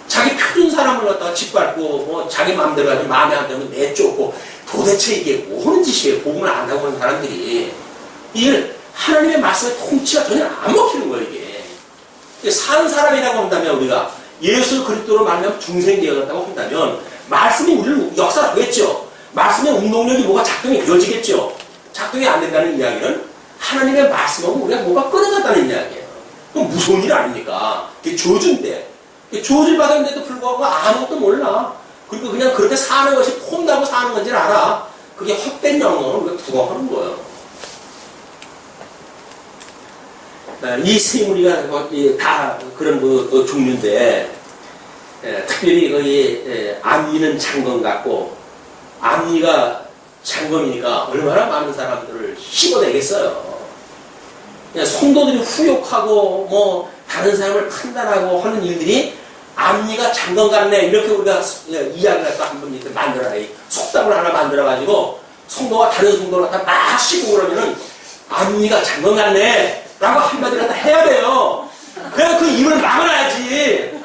자기 표준 사람을 갖다가 짓밟고 뭐 자기 마음대로 가지고 마음에 안 들면 내쫓고 도대체 이게 뭐 하는 짓이에요. 복음을 안 하고 하는 사람들이. 이게 하나님의 말씀의 통치가 전혀 안 먹히는 거예요. 이게 산 사람이라고 한다면 우리가 예수 그리스도로 말하면 중생되어졌다고 한다면 말씀이 우리를 역사하겠죠. 말씀의 운동력이 뭐가 작동이 되어지겠죠. 작동이 안 된다는 이야기는 하나님의 말씀하고 우리가 뭐가 끊어졌다는 이야기예요. 그럼 무서운 일 아닙니까? 이게 저주인데. 저주를 받았는데도 불구하고 아무것도 몰라. 그리고 그냥 그렇게 사는 것이 폼나고 사는 건지를 알아. 그게 헛된 영혼을 우리가 부정하는 거예요. 이 세 무리가 다 그런 그 종류인데, 특별히 거기 암니는 장검 같고, 암니가 장검이니까 얼마나 많은 사람들을 씹어내겠어요. 그냥 성도들이 후욕하고 뭐 다른 사람을 판단하고 하는 일들이 암니가 장검 같네 이렇게 우리가 이야기를 또 한 번 이렇게 만들어놔요. 속담을 하나 만들어가지고 성도가 다른 성도를 갖다 막 씹고 그러면은 암니가 장검 같네 라고 한마디라도 해야 돼요. 그래야 그 입을 막아놔야지.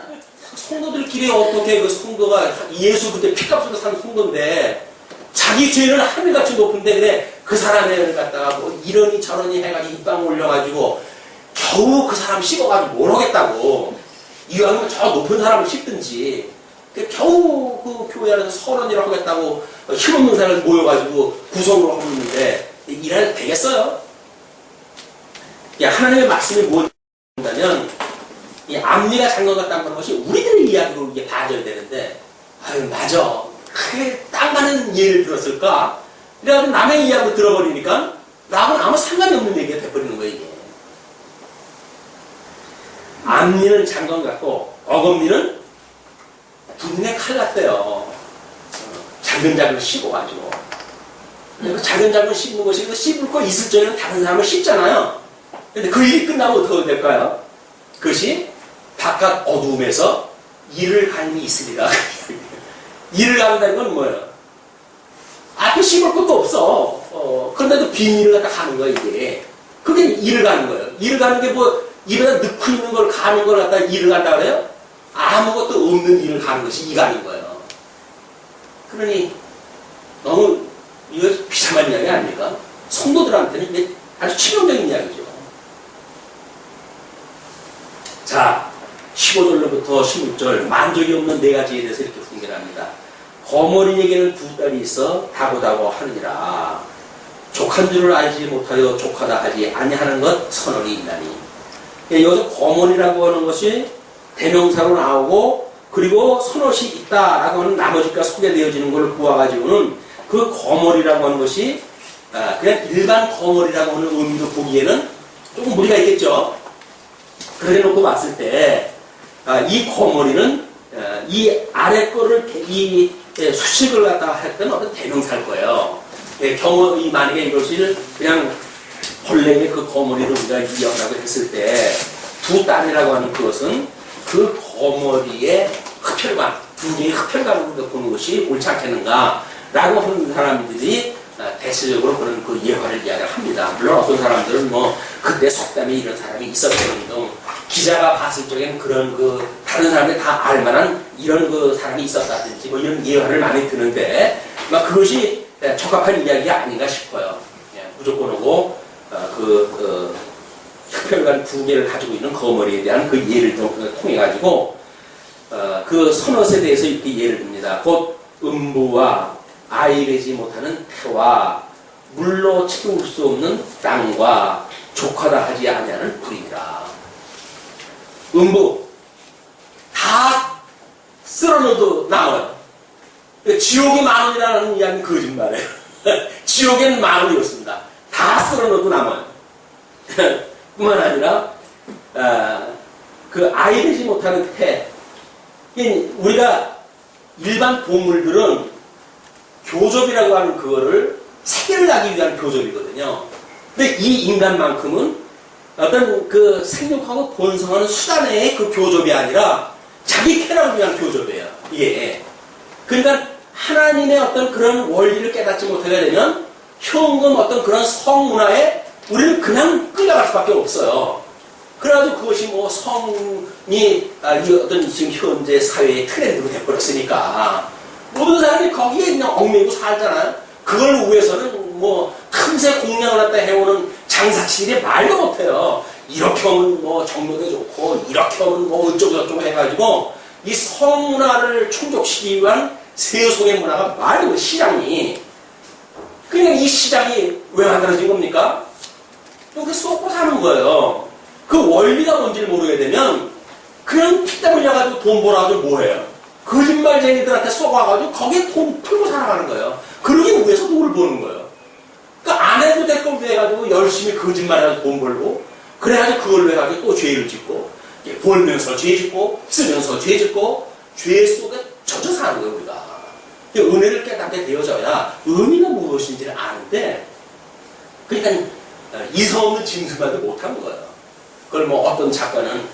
성도들끼리 어떻게 그 성도가 예수 그때 피값으로 산 성도인데 자기 죄는 하늘같이 높은데 그래 그 사람의 애를 갖다가 뭐 이러니 저러니 해가지고 입방 올려가지고 겨우 그 사람 씹어가지고 뭘 하겠다고. 이왕이면 저 높은 사람을 씹든지 겨우 그 교회 안에서 선언이라고 하겠다고 힘없는 사람을 모여가지고 구성으로 하고 있는데 일해도 되겠어요? 하나님의 말씀이 뭐냐면 이 앞니가 장관 같다는 그런 것이 우리들의 이야기로 이게 봐줘야 되는데 아유 맞아 그게 딱 맞는 예를 들었을까? 그래가지고 남의 이야기로 들어버리니까 나하고는 아무 상관이 없는 얘기가 돼버리는 거예요 이게. 앞니는 장관 같고 어금니는 분명히 칼 같대요. 자근자근 씹어가지고. 그 자근자근 씹는 것이 씹을 거 있을 적에는 다른 사람을 씹잖아요. 근데 그 일이 끝나면 어떻게 될까요? 그것이 바깥 어두움에서 이를 가님이 있으리라. 이를 간다는 건 뭐예요? 앞에 씹을 것도 없어. 그런데도 비밀을 갖다 가는 거야, 이게. 그게 이를 가는 거예요. 이를 가는 게 뭐, 입에다 넣고 있는 걸 가는 걸 갖다 이를 간다 그래요? 아무것도 없는 일을 가는 것이 이간인 거예요. 그러니 너무 이거 비참한 이야기 아닙니까? 성도들한테는 이게 아주 치명적인 이야기죠. 자, 15절로부터 16절 만족이 없는 네 가지에 대해서 이렇게 훈계합니다. 거머리에게는 두 딸이 있어 다고다고 하느니라. 족한 줄을 알지 못하여 족하다 하지 아니하는 것 선언이 있나니. 여기서 거머리라고 하는 것이 대명사로 나오고 그리고 선옷이 있다라고 하는 나머지가 소개되어지는 걸 보아가지고는 그 거머리라고 하는 것이 그냥 일반 거머리라고 하는 의미로 보기에는 조금 무리가 있겠죠. 그래 놓고 봤을 때 이 거머리는 이 아래 거를 이 수식을 갖다가 했던 어떤 대명사일 거예요. 경험이 만약에 이것을 그냥 본래의 그 거머리를 우리가 이해한다고 했을 때 두 딸이라고 하는 그것은 그 거머리의 흡혈관, 두 개의 흡혈관으로 보는 것이 옳지 않겠는가 라고 하는 사람들이 대체적으로 그런 그 예화를 이야기를 합니다. 물론 어떤 사람들은 뭐 그때 속담에 이런 사람이 있었던 등 기자가 봤을 적에는 그런 그 다른 사람들이 다 알만한 이런 그 사람이 있었다든지 뭐 이런 예화를 많이 드는데 막 그것이 적합한 이야기가 아닌가 싶어요. 무조건 오고 흡혈관 두 개를 가지고 있는 거머리에 대한 그 예를 통해 가지고 그 선옷에 대해서 이렇게 예를 듭니다. 곧 음부와 아이되지 못하는 태와 물로 채울 수 없는 땅과 족하다 하지 아니하는 불이니라. 음부 다 쓸어넣어도 남아요. 지옥이 만원이라는 이야기는 거짓말이에요. 지옥에는 만원이었습니다. 다 쓸어넣어도 남아요. 뿐만 아니라 그 아이되지 못하는 태. 우리가 일반 동물들은 교접이라고 하는 그거를 생계를 하기 위한 교접이거든요. 근데 이 인간만큼은 어떤 그 생육하고 번성하는 수단의 그 교접이 아니라 자기 쾌락을 위한 교접이에요. 이게. 그러니까 하나님의 어떤 그런 원리를 깨닫지 못하게 되면 현금 어떤 그런 성문화에 우리는 그냥 끌려갈 수밖에 없어요. 그래가지고 그것이 뭐 성이 어떤 지금 현재 사회의 트렌드로 돼버렸으니까 모든 사람이 거기에 그냥 얽매이고 살잖아요. 그걸 위해서는 뭐 틈새 공략을 갖다 해오는 장사치들이 말도 못해요. 이렇게 하면 뭐 정로도 좋고 이렇게 하면 뭐 어쩌고저쩌고 해가지고 이 성문화를 충족시키기 위한 세속의 문화가 말도 못해 시장이. 그냥 이 시장이 왜 만들어진 겁니까? 이렇게 쏟고 사는 거예요. 그 원리가 뭔지를 모르게 되면 그냥 피땀 흘려가지고 돈 벌어가지고 뭐해요? 거짓말쟁이들한테 쏘아가지고 거기에 돈 풀고 살아가는 거예요. 그러기 위해서 돈을 버는 거예요. 그러니까 안 해도 될 걸 해가지고 열심히 거짓말해서 돈 벌고 그래가지고 그걸로 해가지고 또 죄를 짓고 벌면서 죄 짓고 쓰면서 죄 짓고 죄 속에 젖어 사는 거예요 우리가. 은혜를 깨닫게 되어져야 의미가 무엇인지를 아는데 그러니까 이성 없는 짐승만도 못한 거예요. 그걸 뭐 어떤 작가는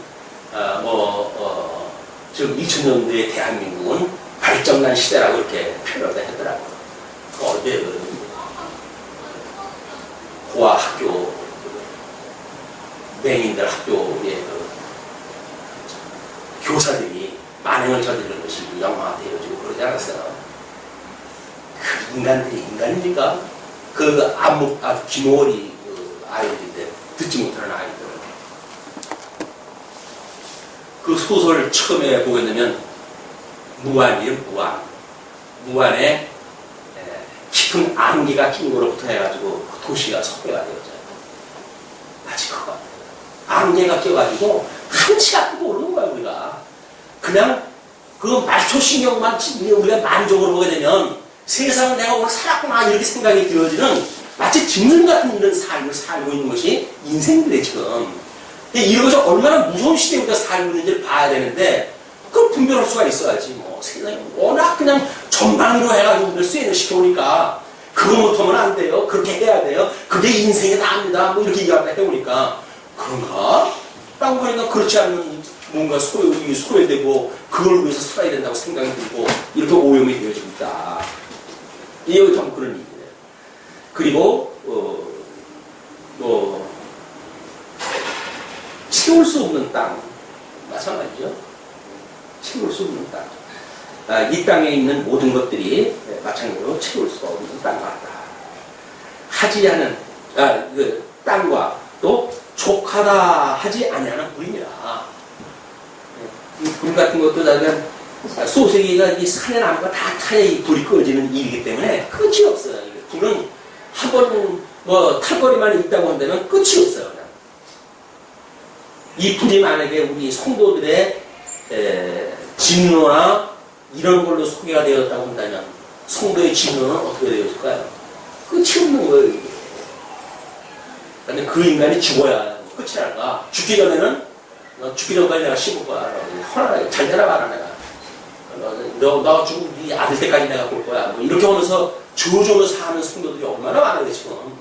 지금 2000년대의 대한민국은 발전난 시대라고 이렇게 표현을 했더라고요. 어제 고아 학교 대행인들 학교의 교사들이 만행을 저지르는 것이 영화되어지고 그러지 않았어요. 그 인간들이 인간입니까? 그 귀머거리 아이들인데 듣지 못하는 아이들. 그 소설 처음에 보게 되면 무안이에요, 무안. 무안에 깊은 안개가 낀 거로부터 해가지고 그 도시가 석배가 되었잖아요. 마치 그거 같아요. 안개가 껴가지고 한치 앞도 모르는 거야, 우리가. 그냥 그 말초신경만 우리가 만족으로 보게 되면 세상을 내가 오늘 살았구나 이렇게 생각이 들어지는 마치 짐승 같은 이런 삶을 살고 있는 것이 인생들의 지금. 이런 것이 얼마나 무서운 시대에 우리가 살고 있는지를 봐야 되는데 그걸 분별할 수가 있어야지. 뭐 세상에 워낙 그냥 전방위로 해가지고 우리를 수행을 시켜오니까 그거 못하면 안 돼요. 그렇게 해야 돼요. 그게 인생의 답니다. 뭐 이렇게 이야기를 해오니까 그런가? 라고 하니까 그렇지 않은 뭔가 소외되고 그걸 위해서 살아야 된다고 생각이 들고 이렇게 오염이 되어지고 있다. 이게 참 그런 얘기예요. 그리고 채울 수 없는 땅 마찬가지죠. 채울 수 없는 땅. 이 땅에 있는 모든 것들이 마찬가지로 채울 수가 없는 땅 같다. 하지 않은 그 땅과 또 족하다 하지 아니하는 불이니라. 이 불 같은 것도 나는 소세기가 이 산의 나무가 다 타야 이 불이 꺼지는 일이기 때문에 끝이 없어요. 불은 한 번 뭐 탈거리만 있다고 한다면 끝이 없어요. 그냥. 이 불이 만약에 우리 성도들의 진로나 이런 걸로 소개가 되었다고 한다면 성도의 진로는 어떻게 되어질까요? 끝이 없는 거예요. 이게. 근데 그 인간이 죽어야 끝이 날까? 죽기 전에는 죽기 전까지 내가 씹을 거야. 허나 잘 되나 봐라 내가. 너 죽고 네 아들 때까지 내가 볼 거야. 뭐 이렇게 하면서 조종해서 사는 성도들이 얼마나 많은데 지금.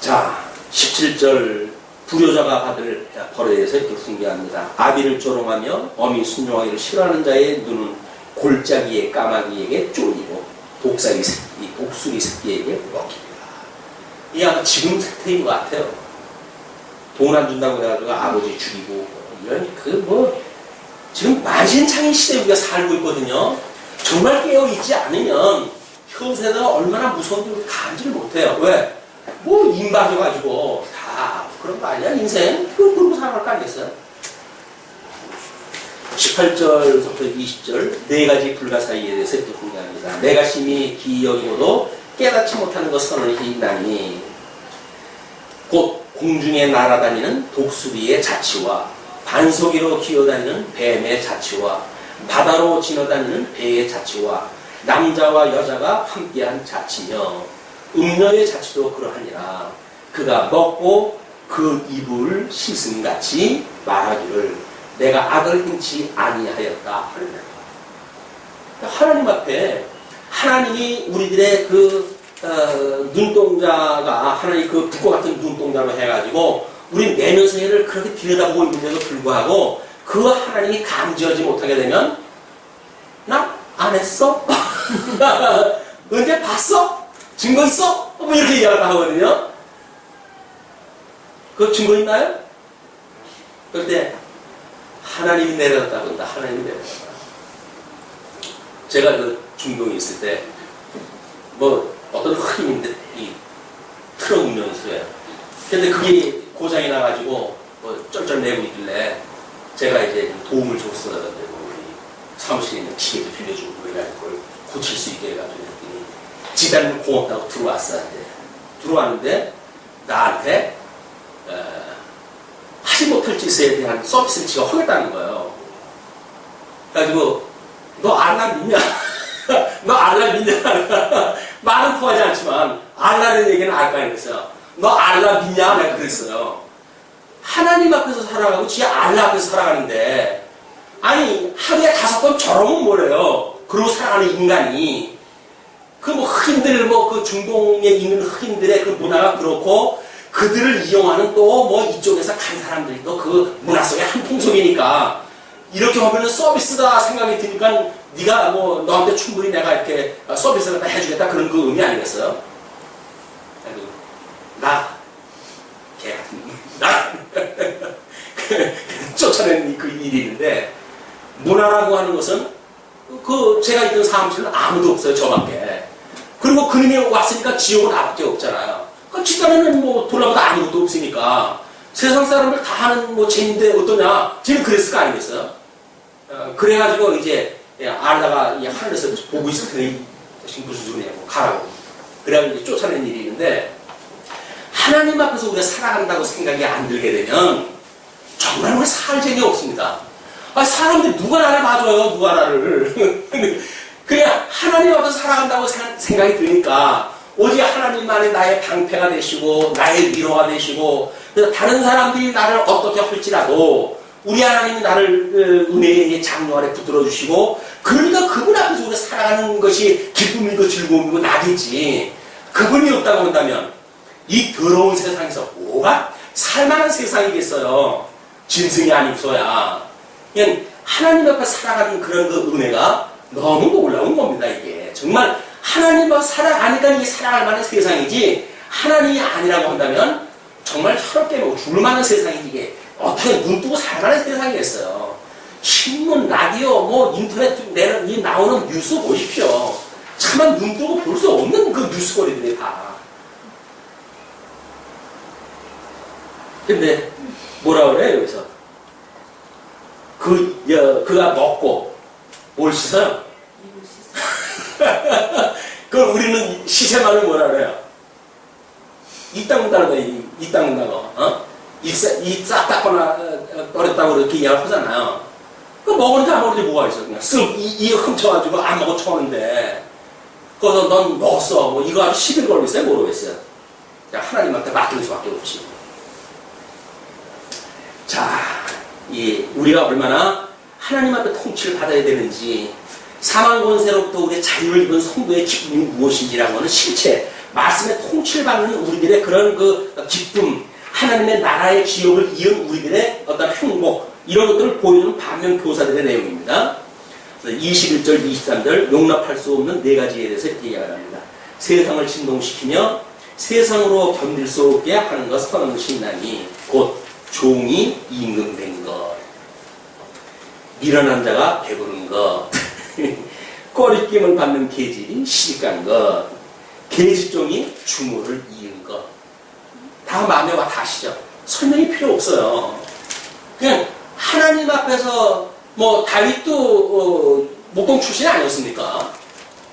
자, 17절 불효자가 받을 벌에 대해서 이렇게 훈계합니다. 아비를 조롱하며 어미 순종하기를 싫어하는 자의 눈은 골짜기의 까마귀에게 쫄리고 독수리 새끼에게 먹힙니다. 이게 아마 지금 상태인 것 같아요. 돈 안 준다고 해가지고 아버지 죽이고 이런 지금 만신창이 시대에 우리가 살고 있거든요. 정말 깨어있지 않으면 현세가 얼마나 무서운지 우리 감지를 못해요. 왜? 뭐 임박해가지고 다 그런 거 아니야? 인생? 그러고 살아갈 거 아니겠어요? 18절부터 20절 네 가지 불가 사이에 대해서 이렇게 공개합니다. 내가 심히 기이 여기고도 깨닫지 못하는 것 선언이 있나니 곧 공중에 날아다니는 독수리의 자치와 반석이로 기어다니는 뱀의 자치와 바다로 지나다니는 배의 자치와 남자와 여자가 함께한 자치며 음녀의 자치도 그러하니라. 그가 먹고 그 입을 씻음같이 말하기를 내가 악을 행치 아니하였다 하느니라. 하나님 앞에 하나님이 우리들의 그 눈동자가 하나님 그 불과 같은 눈동자로 해가지고 우리 내면세계를 그렇게 들여다보고 있는데도 불구하고 그 하나님이 감지하지 못하게 되면 나 안 했어? 언제 봤어? 증거 있어? 뭐 이렇게 이야기를 하거든요. 그 증거 있나요? 그런데 하나님이 내려졌다고 한다. 하나님이 내려졌다. 제가 그 중동에 있을 때 뭐 어떤 흑인인데 이 트럭 운전수예요. 근데 그게 고장이 나가지고 뭐 쩔쩔매고 있길래 제가 이제 도움을 줬었는데 사무실에 있는 기계도 빌려주고 그걸 고칠 수 있게 해가지고 했더니 지단은 고맙다고 들어왔는데 나한테 하지 못할 짓에 대한 서비스를 지가 하겠다는 거예요. 그래가지고 너 알라 믿냐? 너 알라 믿냐? 말은 통하지 않지만 알라는 얘기는 알까 했어요. 너 알라 믿냐? 내가 그랬어요. 하나님 앞에서 살아가고 지 알라 앞에서 살아가는데 아니 하루에 5번 저러면 뭐래요? 그러고 살아가는 인간이 그 뭐 흑인들 그 중동에 있는 흑인들의 그 문화가 그렇고 그들을 이용하는 또 뭐 이쪽에서 간 사람들이 또 그 문화 속에 한 통속이니까 이렇게 하면은 서비스다 생각이 드니까 네가 뭐 너한테 충분히 내가 이렇게 서비스를 다 해주겠다 그런 그 의미 아니겠어요? 나 개 같은 나 쫓아내는 그 일이 있는데, 문화라고 하는 것은 그 제가 있던 사무실은 아무도 없어요, 저밖에. 그리고 그님이 왔으니까 지옥은 나밖에 없잖아요. 그 집단에는 뭐 돌아보다 아무것도 없으니까 세상 사람들 다 하는 뭐 쟤인데 어떠냐, 쟤는 그랬을 거 아니겠어요? 그래가지고 이제 알다가 하늘에서 보고 있을 테니 무슨 소리냐고 가라고. 그래가지고 이제 쫓아낸 일이 있는데, 하나님 앞에서 우리가 살아간다고 생각이 안 들게 되면 정말 우리 살 재미 없습니다. 사람들이 누가 나를 봐줘요, 누가 나를. 그냥 하나님 앞에서 살아간다고 생각이 드니까 오직 하나님만이 나의 방패가 되시고 나의 위로가 되시고, 다른 사람들이 나를 어떻게 할지라도 우리 하나님이 나를 은혜의 장로 아래 붙들어 주시고, 그러니까 그분 앞에서 우리가 살아가는 것이 기쁨이고 즐거움이고 나겠지. 그분이 없다고 한다면 이 더러운 세상에서 뭐가 살만한 세상이겠어요. 짐승이 아니고서야. 그냥 하나님 앞에 살아가는 그런 그 은혜가 너무 놀라운 겁니다. 이게 정말 하나님 앞에 살아가니까 이게 살아갈 만한 세상이지, 하나님이 아니라고 한다면 정말 혈압 깨고 죽을 만한 세상이지. 이게 어떻게 눈 뜨고 살만한 세상이겠어요. 신문, 라디오, 뭐 인터넷 나오는 뉴스 보십시오. 차마 눈 뜨고 볼 수 없는 그 뉴스거리들이 다. 근데 뭐라 그래요, 여기서? 그가 먹고 뭘 씻어요? 그럼 우리는 시세만을 뭐라 그래요? 이 닦는다는 거예요, 이 닦는다고. 이 싹 닦거나 버렸다고 이렇게 이야기를 하잖아요. 그 먹었는지 안 먹었는지 뭐가 있어. 그냥 쓱 이 훔쳐가지고 안 먹어 쳐는데, 그래서 넌 먹었어. 뭐 이거 아주 10일 걸리겠어요? 모르겠어요. 하나님한테 맡길 수밖에 없지. 자, 우리가 얼마나 하나님 앞에 통치를 받아야 되는지, 사망 권세로부터 우리의 자유를 입은 성도의 기쁨이 무엇인지라고 하는 실체, 말씀의 통치를 받는 우리들의 그런 그 기쁨, 하나님의 나라의 지역을 이은 우리들의 어떤 행복, 이런 것들을 보이는 반면교사들의 내용입니다. 21절, 23절, 용납할 수 없는 네 가지에 대해서 이렇게 이야기를 합니다. 세상을 진동시키며 세상으로 견딜 수 없게 하는 것 선한 것이 있나니 곧 종이 임금된 것, 미련한 자가 배부른 것, 꺼리낌을 받는 계집이 시집간 것, 계집종이 주모를 이은 것. 다 마음에 와 닿으시죠? 설명이 필요 없어요. 그냥 하나님 앞에서 뭐 다윗도 목동 출신이 아니었습니까?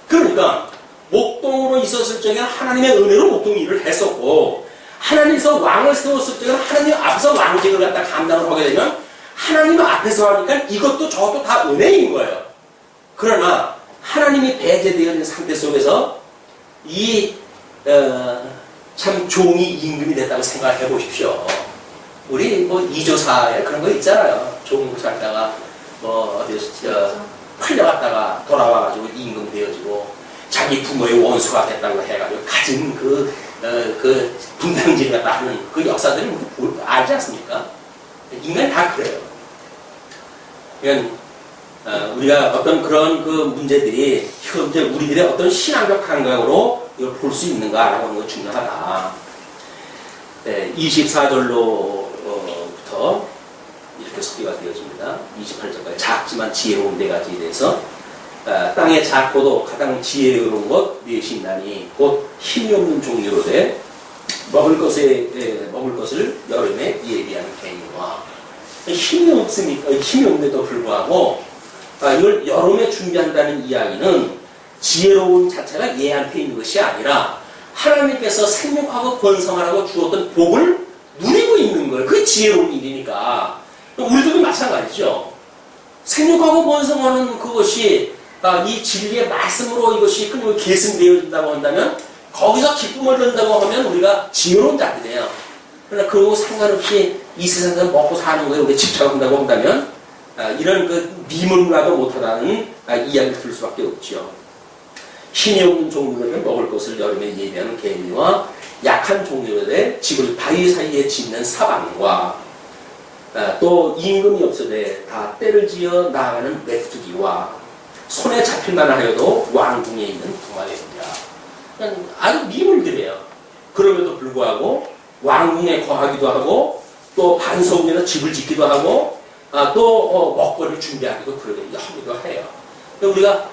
그러니까 목동으로 있었을 적에는 하나님의 은혜로 목동 일을 했었고, 하나님께서 왕을 세웠을 때는 하나님 앞에서 왕직을 갖다 감당을 하게 되면 하나님 앞에서 하니까 이것도 저것도 다 은혜인 거예요. 그러나 하나님이 배제되어 있는 상태 속에서 참 종이 임금이 됐다고 생각해 보십시오. 우리 뭐 이조사에 그런 거 있잖아요. 종으로 살다가 뭐 어디서 팔려갔다가 돌아와가지고 임금 되어지고 자기 부모의 원수가 됐다고 해가지고 가진 그 분탕질 갖다 하는 그 역사들을 알지 않습니까? 인간이 다 그래요. 그러니까 우리가 어떤 그런 그 문제들이 현재 우리들의 어떤 신앙적 감각으로 이걸 볼 수 있는가라고 하는 것 중요하다. 24절로부터 이렇게 소개가 되어집니다. 28절까지 작지만 지혜로운 네 가지에 대해서 땅에 작고도 가장 지혜로운 것 넷이 있나니 곧 힘이 없는 종류로되 먹을 것을 여름에 예비하는 개인과 힘이 없으니까 힘이 없는데도 불구하고 이걸 여름에 준비한다는 이야기는 지혜로운 자체가 얘한테 있는 것이 아니라 하나님께서 생육하고 번성하라고 주었던 복을 누리고 있는 거예요. 그게 지혜로운 일이니까. 우리도 마찬가지죠. 생육하고 번성하는 그것이 이 진리의 말씀으로 이것이 끊임없이 계승되어진다고 한다면 거기서 기쁨을 얻는다고 하면 우리가 지혜로운 자들이에요. 그러나 그거 상관없이 이 세상에서 먹고 사는 거에 우리가 집착한다고 한다면 이런 그 미문과도 못하다는 이야기를 들을 수밖에 없죠. 힘이 없는 종류를 먹을 것을 여름에 예비하는 개미와 약한 종류에 집을 바위 사이에 짓는 사방과 또 임금이 없으되 다 때를 지어 나아가는 메뚜기와 손에 잡힐만 하여도 왕궁에 있는 동화뱀이라. 아주 미물들이에요. 그럼에도 불구하고 왕궁에 거하기도 하고 또 반석위에서 집을 짓기도 하고 또 먹거리를 준비하기도 하기도 해요. 우리가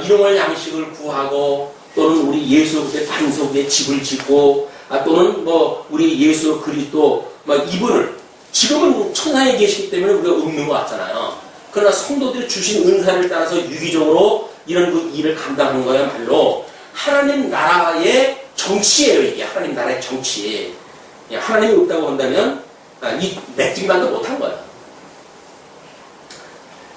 일용할 양식을 구하고 또는 우리 예수 그리스도의 반석 위에 집을 짓고 또는 뭐 우리 예수 그리스도 이분을 지금은 천상에 계시기 때문에 우리가 없는 것 같잖아요. 그러나 성도들이 주신 은사를 따라서 유기적으로 이런 그 일을 감당하는 거야말로 하나님 나라의 정치예요. 이게 하나님 나라의 정치. 하나님이 없다고 한다면 이 맺기만도 못한 거야.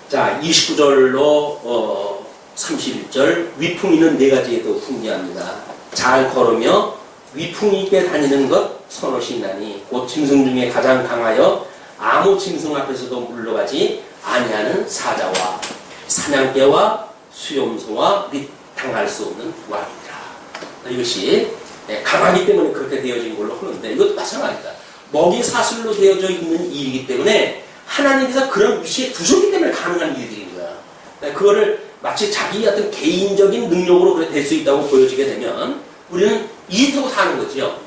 자, 29절로 31절 위풍이는 네 가지에도 풍기합니다. 잘 걸으며 위풍이 있게 다니는 것 선호신나니 곧 짐승 중에 가장 강하여 아무 짐승 앞에서도 물러가지 아니하는 사자와 사냥개와 수염소와 및 당할 수 없는 왕이라. 이것이 강하기 때문에 그렇게 되어진 걸로 하는데 이것도 마찬가지다. 먹이 사슬로 되어져 있는 일이기 때문에 하나님께서 그런 위치에 두셨기 때문에 가능한 일들인 거야. 그거를 마치 자기 어떤 개인적인 능력으로 그래 될 수 있다고 보여지게 되면 우리는 이기타고 사는 거죠.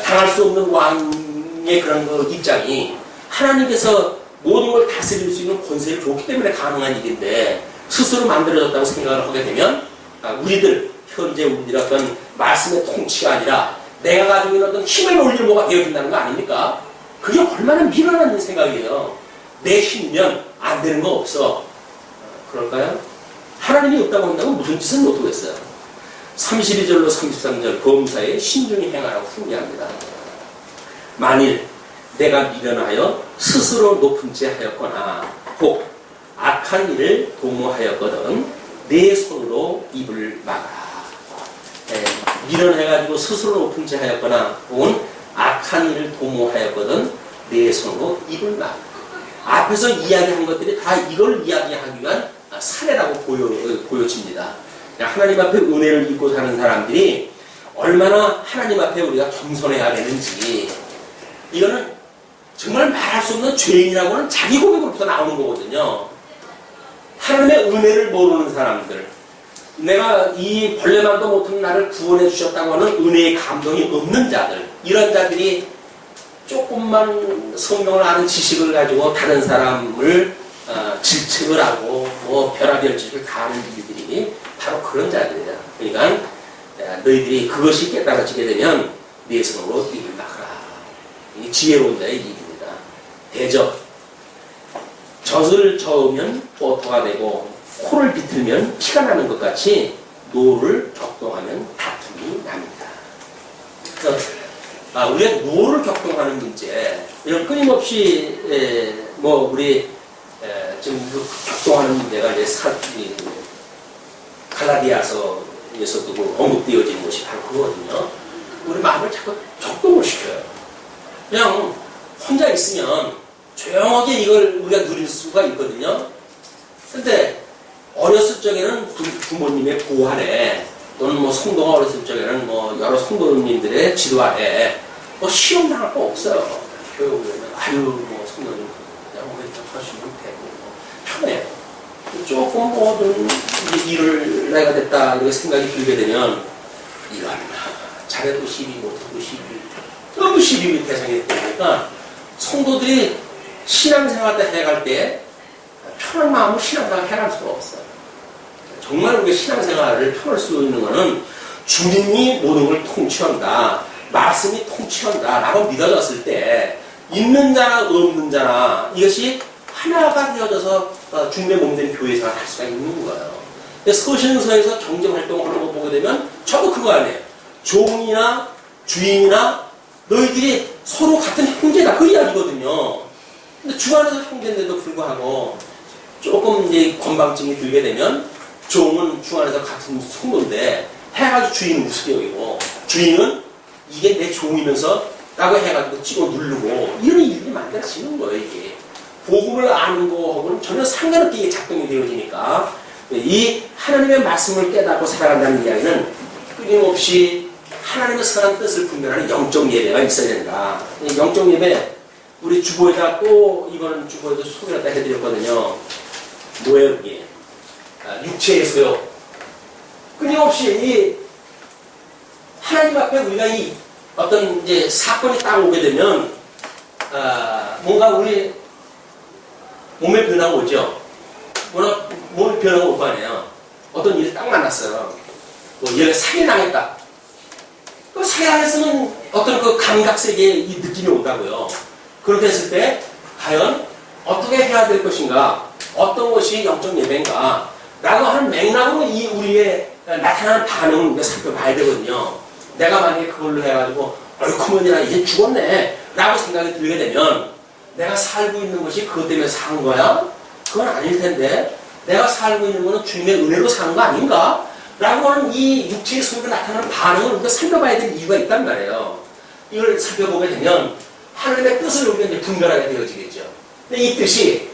당할 수 없는 왕의 그런 그 입장이 하나님께서 모든 걸 다스릴 수 있는 권세를 줬기 때문에 가능한 일인데 스스로 만들어졌다고 생각을 하게 되면 우리들 현재 우리들 어떤 말씀의 통치가 아니라 내가 가지고 있는 어떤 힘의 논리모가 되어진다는 거 아닙니까? 그게 얼마나 미련한 생각이에요. 내 힘이면 안 되는 거 없어. 그럴까요? 하나님이 없다고 한다면 무슨 짓을 못하겠어요. 32절로 33절 범사에 신중히 행하라고 훈계합니다. 만일 내가 미련하여 스스로 높은 채 하였거나 혹 악한 일을 도모하였거든 내 손으로 입을 막아라. 미련해가지고 스스로 높은 채 하였거나 혹은 악한 일을 도모하였거든 내 손으로 입을 막아라. 앞에서 이야기한 것들이 다 이걸 이야기하기 위한 사례라고 보여집니다. 하나님 앞에 은혜를 입고 사는 사람들이 얼마나 하나님 앞에 우리가 겸손해야 되는지 이거는 정말 말할 수 없는 죄인이라고는 자기 고백으로부터 나오는 거거든요. 하나님의 은혜를 모르는 사람들, 내가 이 벌레만도 못한 나를 구원해 주셨다고 하는 은혜의 감동이 없는 자들, 이런 자들이 조금만 성경을 아는 지식을 가지고 다른 사람을 질책을 하고 별의별 짓을 다 하는 일들이 바로 그런 자들이야. 그러니까 너희들이 그것이 깨달아지게 되면 네 손으로 입을 막아라. 이게 지혜로운 자의 일입니다. 대적, 젖을 저으면 버터가 되고 코를 비틀면 피가 나는 것 같이 노를 격동하면 다툼이 납니다. 그래서 우리가 노를 격동하는 문제, 이런 끊임없이 우리 지금 그 격동하는 문제가 이제 갈라디아서에서도 언급되어진 것이 바로 그거거든요. 우리 마음을 자꾸 격동을 시켜요. 그냥 혼자 있으면 조용하게 이걸 우리가 누릴 수가 있거든요. 근데 어렸을 적에는 부모님의 보호 아래 또는 성도가 어렸을 적에는 여러 성도님들의 지도 아래 시험 당할 거 없어요. 교육에는 성도님 그냥 하시면 되고 편해요. 조금 좀 일을 내가 됐다 이렇게 생각이 들게 되면 이거 잘해도 시비 못해도 시비 너무 시비 대상이 되니까 성도들이 신앙생활 때 해갈 때 편한 마음으로 신앙생활을 해갈 수가 없어요. 정말 우리가 신앙생활을 펴할 수 있는 것은 주님이 모든 걸 통치한다, 말씀이 통치한다 라고 믿어졌을 때 있는 자나 없는 자나 이것이 하나가 되어져서 주님의 몸된 교회생활을 할 수가 있는 거예요. 서신서에서 경제활동을 하는 거 보게 되면 저도 그거 아니에요. 종이나 주인이나 너희들이 서로 같은 형제다 그 이야기거든요. 근데 주 안에서 형제인데도 불구하고 조금 이제 건방증이 들게 되면 종은 주 안에서 같은 성도인데 해가지고 주인은 우습게 여기고 주인은 이게 내 종이면서 라고 해가지고 찍어 누르고 이런 일이 만들어지는 거예요. 이게 복음을 아는 거하고는 전혀 상관없게 이게 작동이 되어지니까 이 하나님의 말씀을 깨닫고 살아간다는 이야기는 끊임없이 하나님의 선한 뜻을 분별하는 영적 예배가 있어야 된다. 영적 예배 우리 주보에다 또 이번 주보에도 소개를 다 해드렸거든요. 뭐예요 이게? 육체의 소욕. 끊임없이 이 하나님 앞에 우리가 이 어떤 이제 사건이 딱 오게 되면 뭔가 우리 몸에 변화가 오죠. 워낙 몸에 변화가 올 거 아니에요. 어떤 일이 딱 만났어요. 뭐 얘가 살인당했다. 그 살인당했으면 어떤 그 감각세계에 이 느낌이 온다고요. 그렇게 했을 때 과연 어떻게 해야 될 것인가, 어떤 것이 영적 예배인가 라고 하는 맥락으로 이 우리의 나타나는 반응을 우리가 살펴봐야 되거든요. 내가 만약에 그걸로 해가지고 얼큰머니나 이제 죽었네 라고 생각이 들게 되면 내가 살고 있는 것이 그것 때문에 산 거야? 그건 아닐 텐데 내가 살고 있는 것은 주님의 은혜로 사는 거 아닌가? 라고 하는 이 육체의 속에 나타나는 반응을 우리가 살펴봐야 될 이유가 있단 말이에요. 이걸 살펴보게 되면 하나님의 뜻을 우리가 이제 분별하게 되어지겠죠. 근데 이 뜻이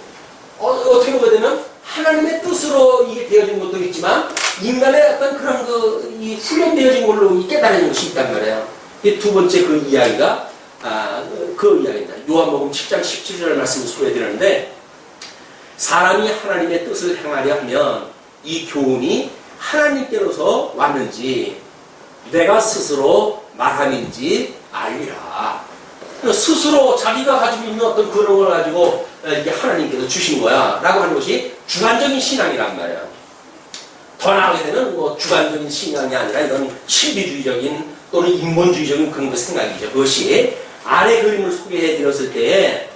어떻게 보게 되면 하나님의 뜻으로 이게 되어진 것도 있지만 인간의 어떤 그런 이 훈련되어진 걸로 이 깨달은 것이 있단 말이에요. 이 두 번째 그 이야기가 그 이야기입니다. 요한복음 7장 17절 말씀을 소개해드렸는데 사람이 하나님의 뜻을 행하려 하면 이 교훈이 하나님께로서 왔는지 내가 스스로 말함인지 알리라. 스스로 자기가 가지고 있는 어떤 그런 걸 가지고 이게 하나님께서 주신 거야 라고 하는 것이 주관적인 신앙이란 말이야. 더 나아가게 되는 뭐 주관적인 신앙이 아니라 이런 신비주의적인 또는 인본주의적인 그런 거 생각이죠. 그것이 아래 그림을 소개해 드렸을 때에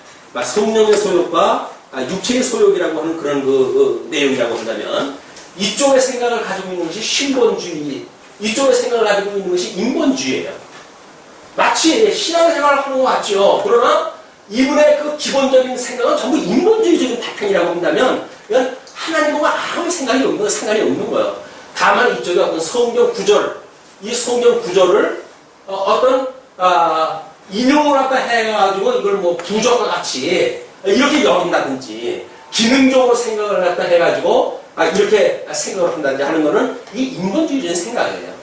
성령의 소욕과 육체의 소욕이라고 하는 그런 내용이라고 한다면 이쪽의 생각을 가지고 있는 것이 신본주의, 이쪽의 생각을 가지고 있는 것이 인본주의예요. 마치 신앙생활을 하는 것 같죠. 그러나 이분의 그 기본적인 생각은 전부 인본주의적인 파편이라고 한다면 이건 하나님과 아무 상관이 없는 거예요. 다만 이쪽에 어떤 성경 구절, 이 성경 구절을 어떤 인용을 갖다 해가지고 이걸 뭐 부적과 같이 이렇게 여긴다든지 기능적으로 생각을 갖다 해가지고 이렇게 생각을 한다든지 하는 거는 이 인본주의적인 생각이에요.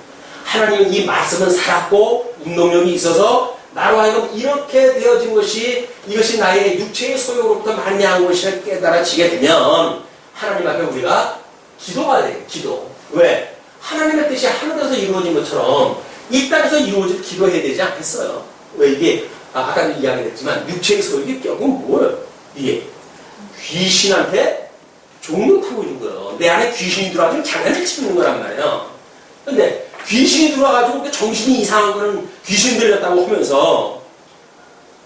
하나님은 이 말씀은 살았고 운동력이 있어서 나로 하여금 이렇게 되어진 것이 이것이 나의 육체의 소욕으로부터 만냐한 것이라 깨달아지게 되면 하나님 앞에 우리가 기도가 돼요. 기도. 왜? 하나님의 뜻이 하늘에서 이루어진 것처럼 이 땅에서 이루어질 기도해야 되지 않겠어요? 왜 이게 아까도 이야기했지만 육체의 소욕이 결국은 뭐예요? 이게 귀신한테 종로 타고 있는 거예요. 내 안에 귀신이 들어와서 장난을 치고 있는 거란 말이에요. 근데 귀신이 들어와가지고 정신이 이상한 거는 귀신 들렸다고 하면서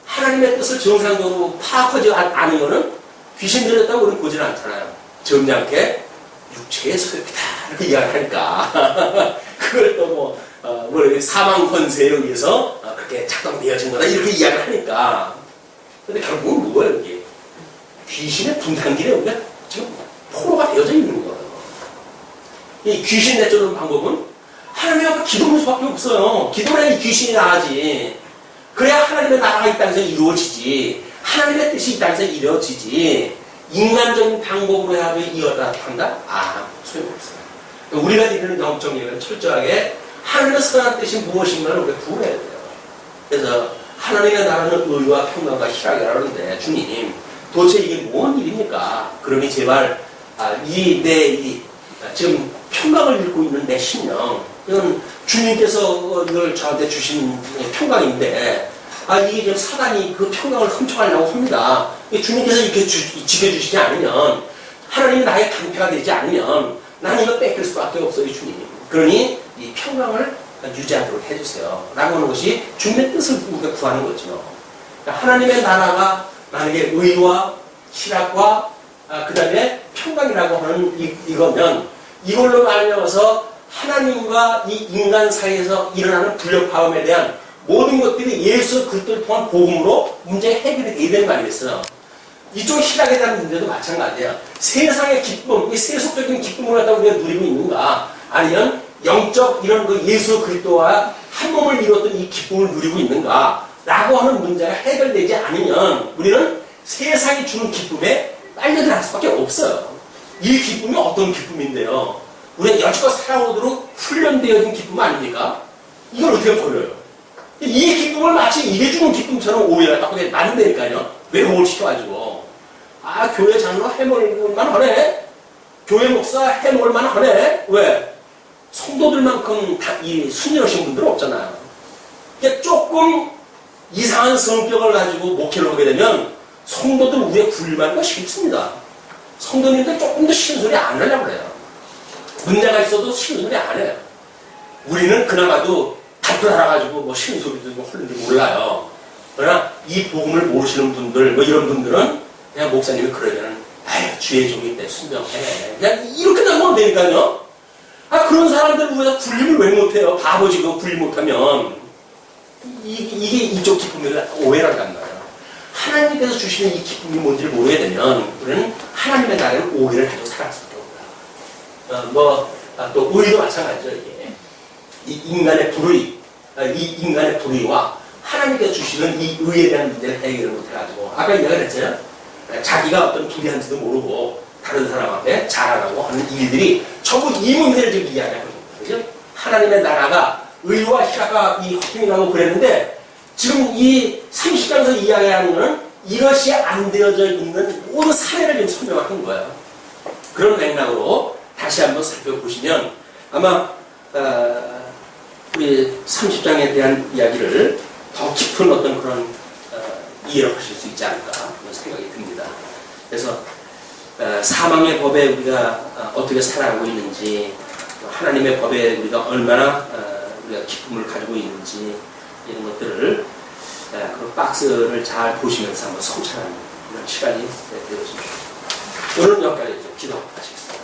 하나님의 뜻을 정상적으로 파악하지 않은 거는 귀신 들렸다고 우리는 보지는 않잖아요. 점잖게 육체의 소욕이다 이렇게 이야기하니까 그걸 또 사망 권세에 의해서 그렇게 작동되어진 거다 이렇게 이야기를 하니까 근데 결국은 뭐예요 이게? 귀신의 분탕길에 우리가 지금 포로가 되어져 있는 거예요. 이 귀신 내쫓는 방법은 하나님 앞에 기도할 수밖에 없어요. 기도를 해야 귀신이 나가지. 그래야 하나님의 나라가 이 땅에서 이루어지지. 하나님의 뜻이 이 땅에서 이루어지지. 인간적인 방법으로 해가지고 이어다 한다? 소용없어요. 우리가 이루는 영적 예배는 철저하게 하나님의 선한 뜻이 무엇인가를 우리가 구해야 돼요. 그래서 하나님의 나라는 의와 평강과 희락이라는데 주님 도대체 이게 뭔 일입니까? 그러니 제발 지금 평강을 잃고 있는 내 심령 이건 주님께서 이걸 저한테 주신 평강인데 이게 지금 사단이 그 평강을 훔쳐가려고 합니다. 주님께서 이렇게 지켜주시지 않으면 하나님이 나의 방패가 되지 않으면 나는 이거 뺏길 수밖에 없어요 주님. 그러니 이 평강을 유지하도록 해주세요 라고 하는 것이 주님의 뜻을 우리가 구하는 거죠. 그러니까 하나님의 나라가 만약에 의와 희락과 그 다음에 평강이라고 하는 이거면 이걸로 말미암아서 하나님과 이 인간 사이에서 일어나는 불협화음에 대한 모든 것들이 예수 그리스도를 통한 복음으로 문제가 해결이 돼야 되는 거 아니겠어요? 이쪽 희락에 대한 문제도 마찬가지예요. 세상의 기쁨, 이 세속적인 기쁨을 갖다 우리가 누리고 있는가 아니면 영적 이런 그 예수 그리스도와 한 몸을 이뤘던 이 기쁨을 누리고 있는가 라고 하는 문제가 해결되지 않으면 우리는 세상이 주는 기쁨에 빨려들어갈 수밖에 없어요. 이 기쁨이 어떤 기쁨인데요? 우리가 여지껏 살아오도록 훈련되어진 기쁨 아닙니까? 이걸 어떻게 버려요? 이 기쁨을 마치 이게 주는 기쁨처럼 오해가 딱 만든다니까요. 외로움을 시켜가지고 교회 장로 해먹을만 하네? 교회 목사 해먹을만 하네? 왜? 성도들만큼 이 순위하신 분들은 없잖아요. 이게 조금 이상한 성격을 가지고 목회를 하게 되면 성도들 위에 굴림하기가 쉽습니다. 성도님들 조금 더 싫은 소리 안 하려고 그래요. 문제가 있어도 싫은 소리 안 해요. 우리는 그나마도 답변 알아가지고 뭐 싫은 소리도 하는지 몰라요. 그러나 이 복음을 모르시는 분들, 뭐 이런 분들은 그냥 목사님이 그러면은, 아휴, 주의 종인데 순명해. 그냥 이렇게 넘어가면 되니까요. 아, 그런 사람들 위해서 굴림을 왜 못해요? 바보지고 굴림 못하면. 이게 이쪽 기쁨을 오해란단 말이에요. 하나님께서 주시는 이 기쁨이 뭔지를 모르게 되면, 우리는 하나님의 나라를 오해를 가지고 살아갈 수밖에 없어요. 또 의도 마찬가지죠, 이게. 이 인간의 불의와 하나님께서 주시는 이 의에 대한 문제를 해결을 못해가지고, 아까 이야기를 했잖아요. 자기가 어떤 불의한지도 모르고, 다른 사람한테 자랑하고 하는 일들이 전부 이 문제를 지금 이야기하는 거죠. 하나님의 나라가 의와 희락과 이 힘이라고 그랬는데, 지금 이 30장에서 이야기하는 것은 이것이 안 되어져 있는 모든 사례를 지금 설명하는 거예요. 그런 맥락으로 다시 한번 살펴보시면 아마 우리 30장에 대한 이야기를 더 깊은 어떤 그런 이해를 하실 수 있지 않을까 그런 생각이 듭니다. 그래서 사망의 법에 우리가 어떻게 살아가고 있는지, 하나님의 법에 우리가 얼마나 우리가 기쁨을 가지고 있는지, 이런 것들을 그 박스를 잘 보시면서 한번 성찰하는 이런 시간이 되어주십시오. 오늘은 여기까지 기도하시겠습니다.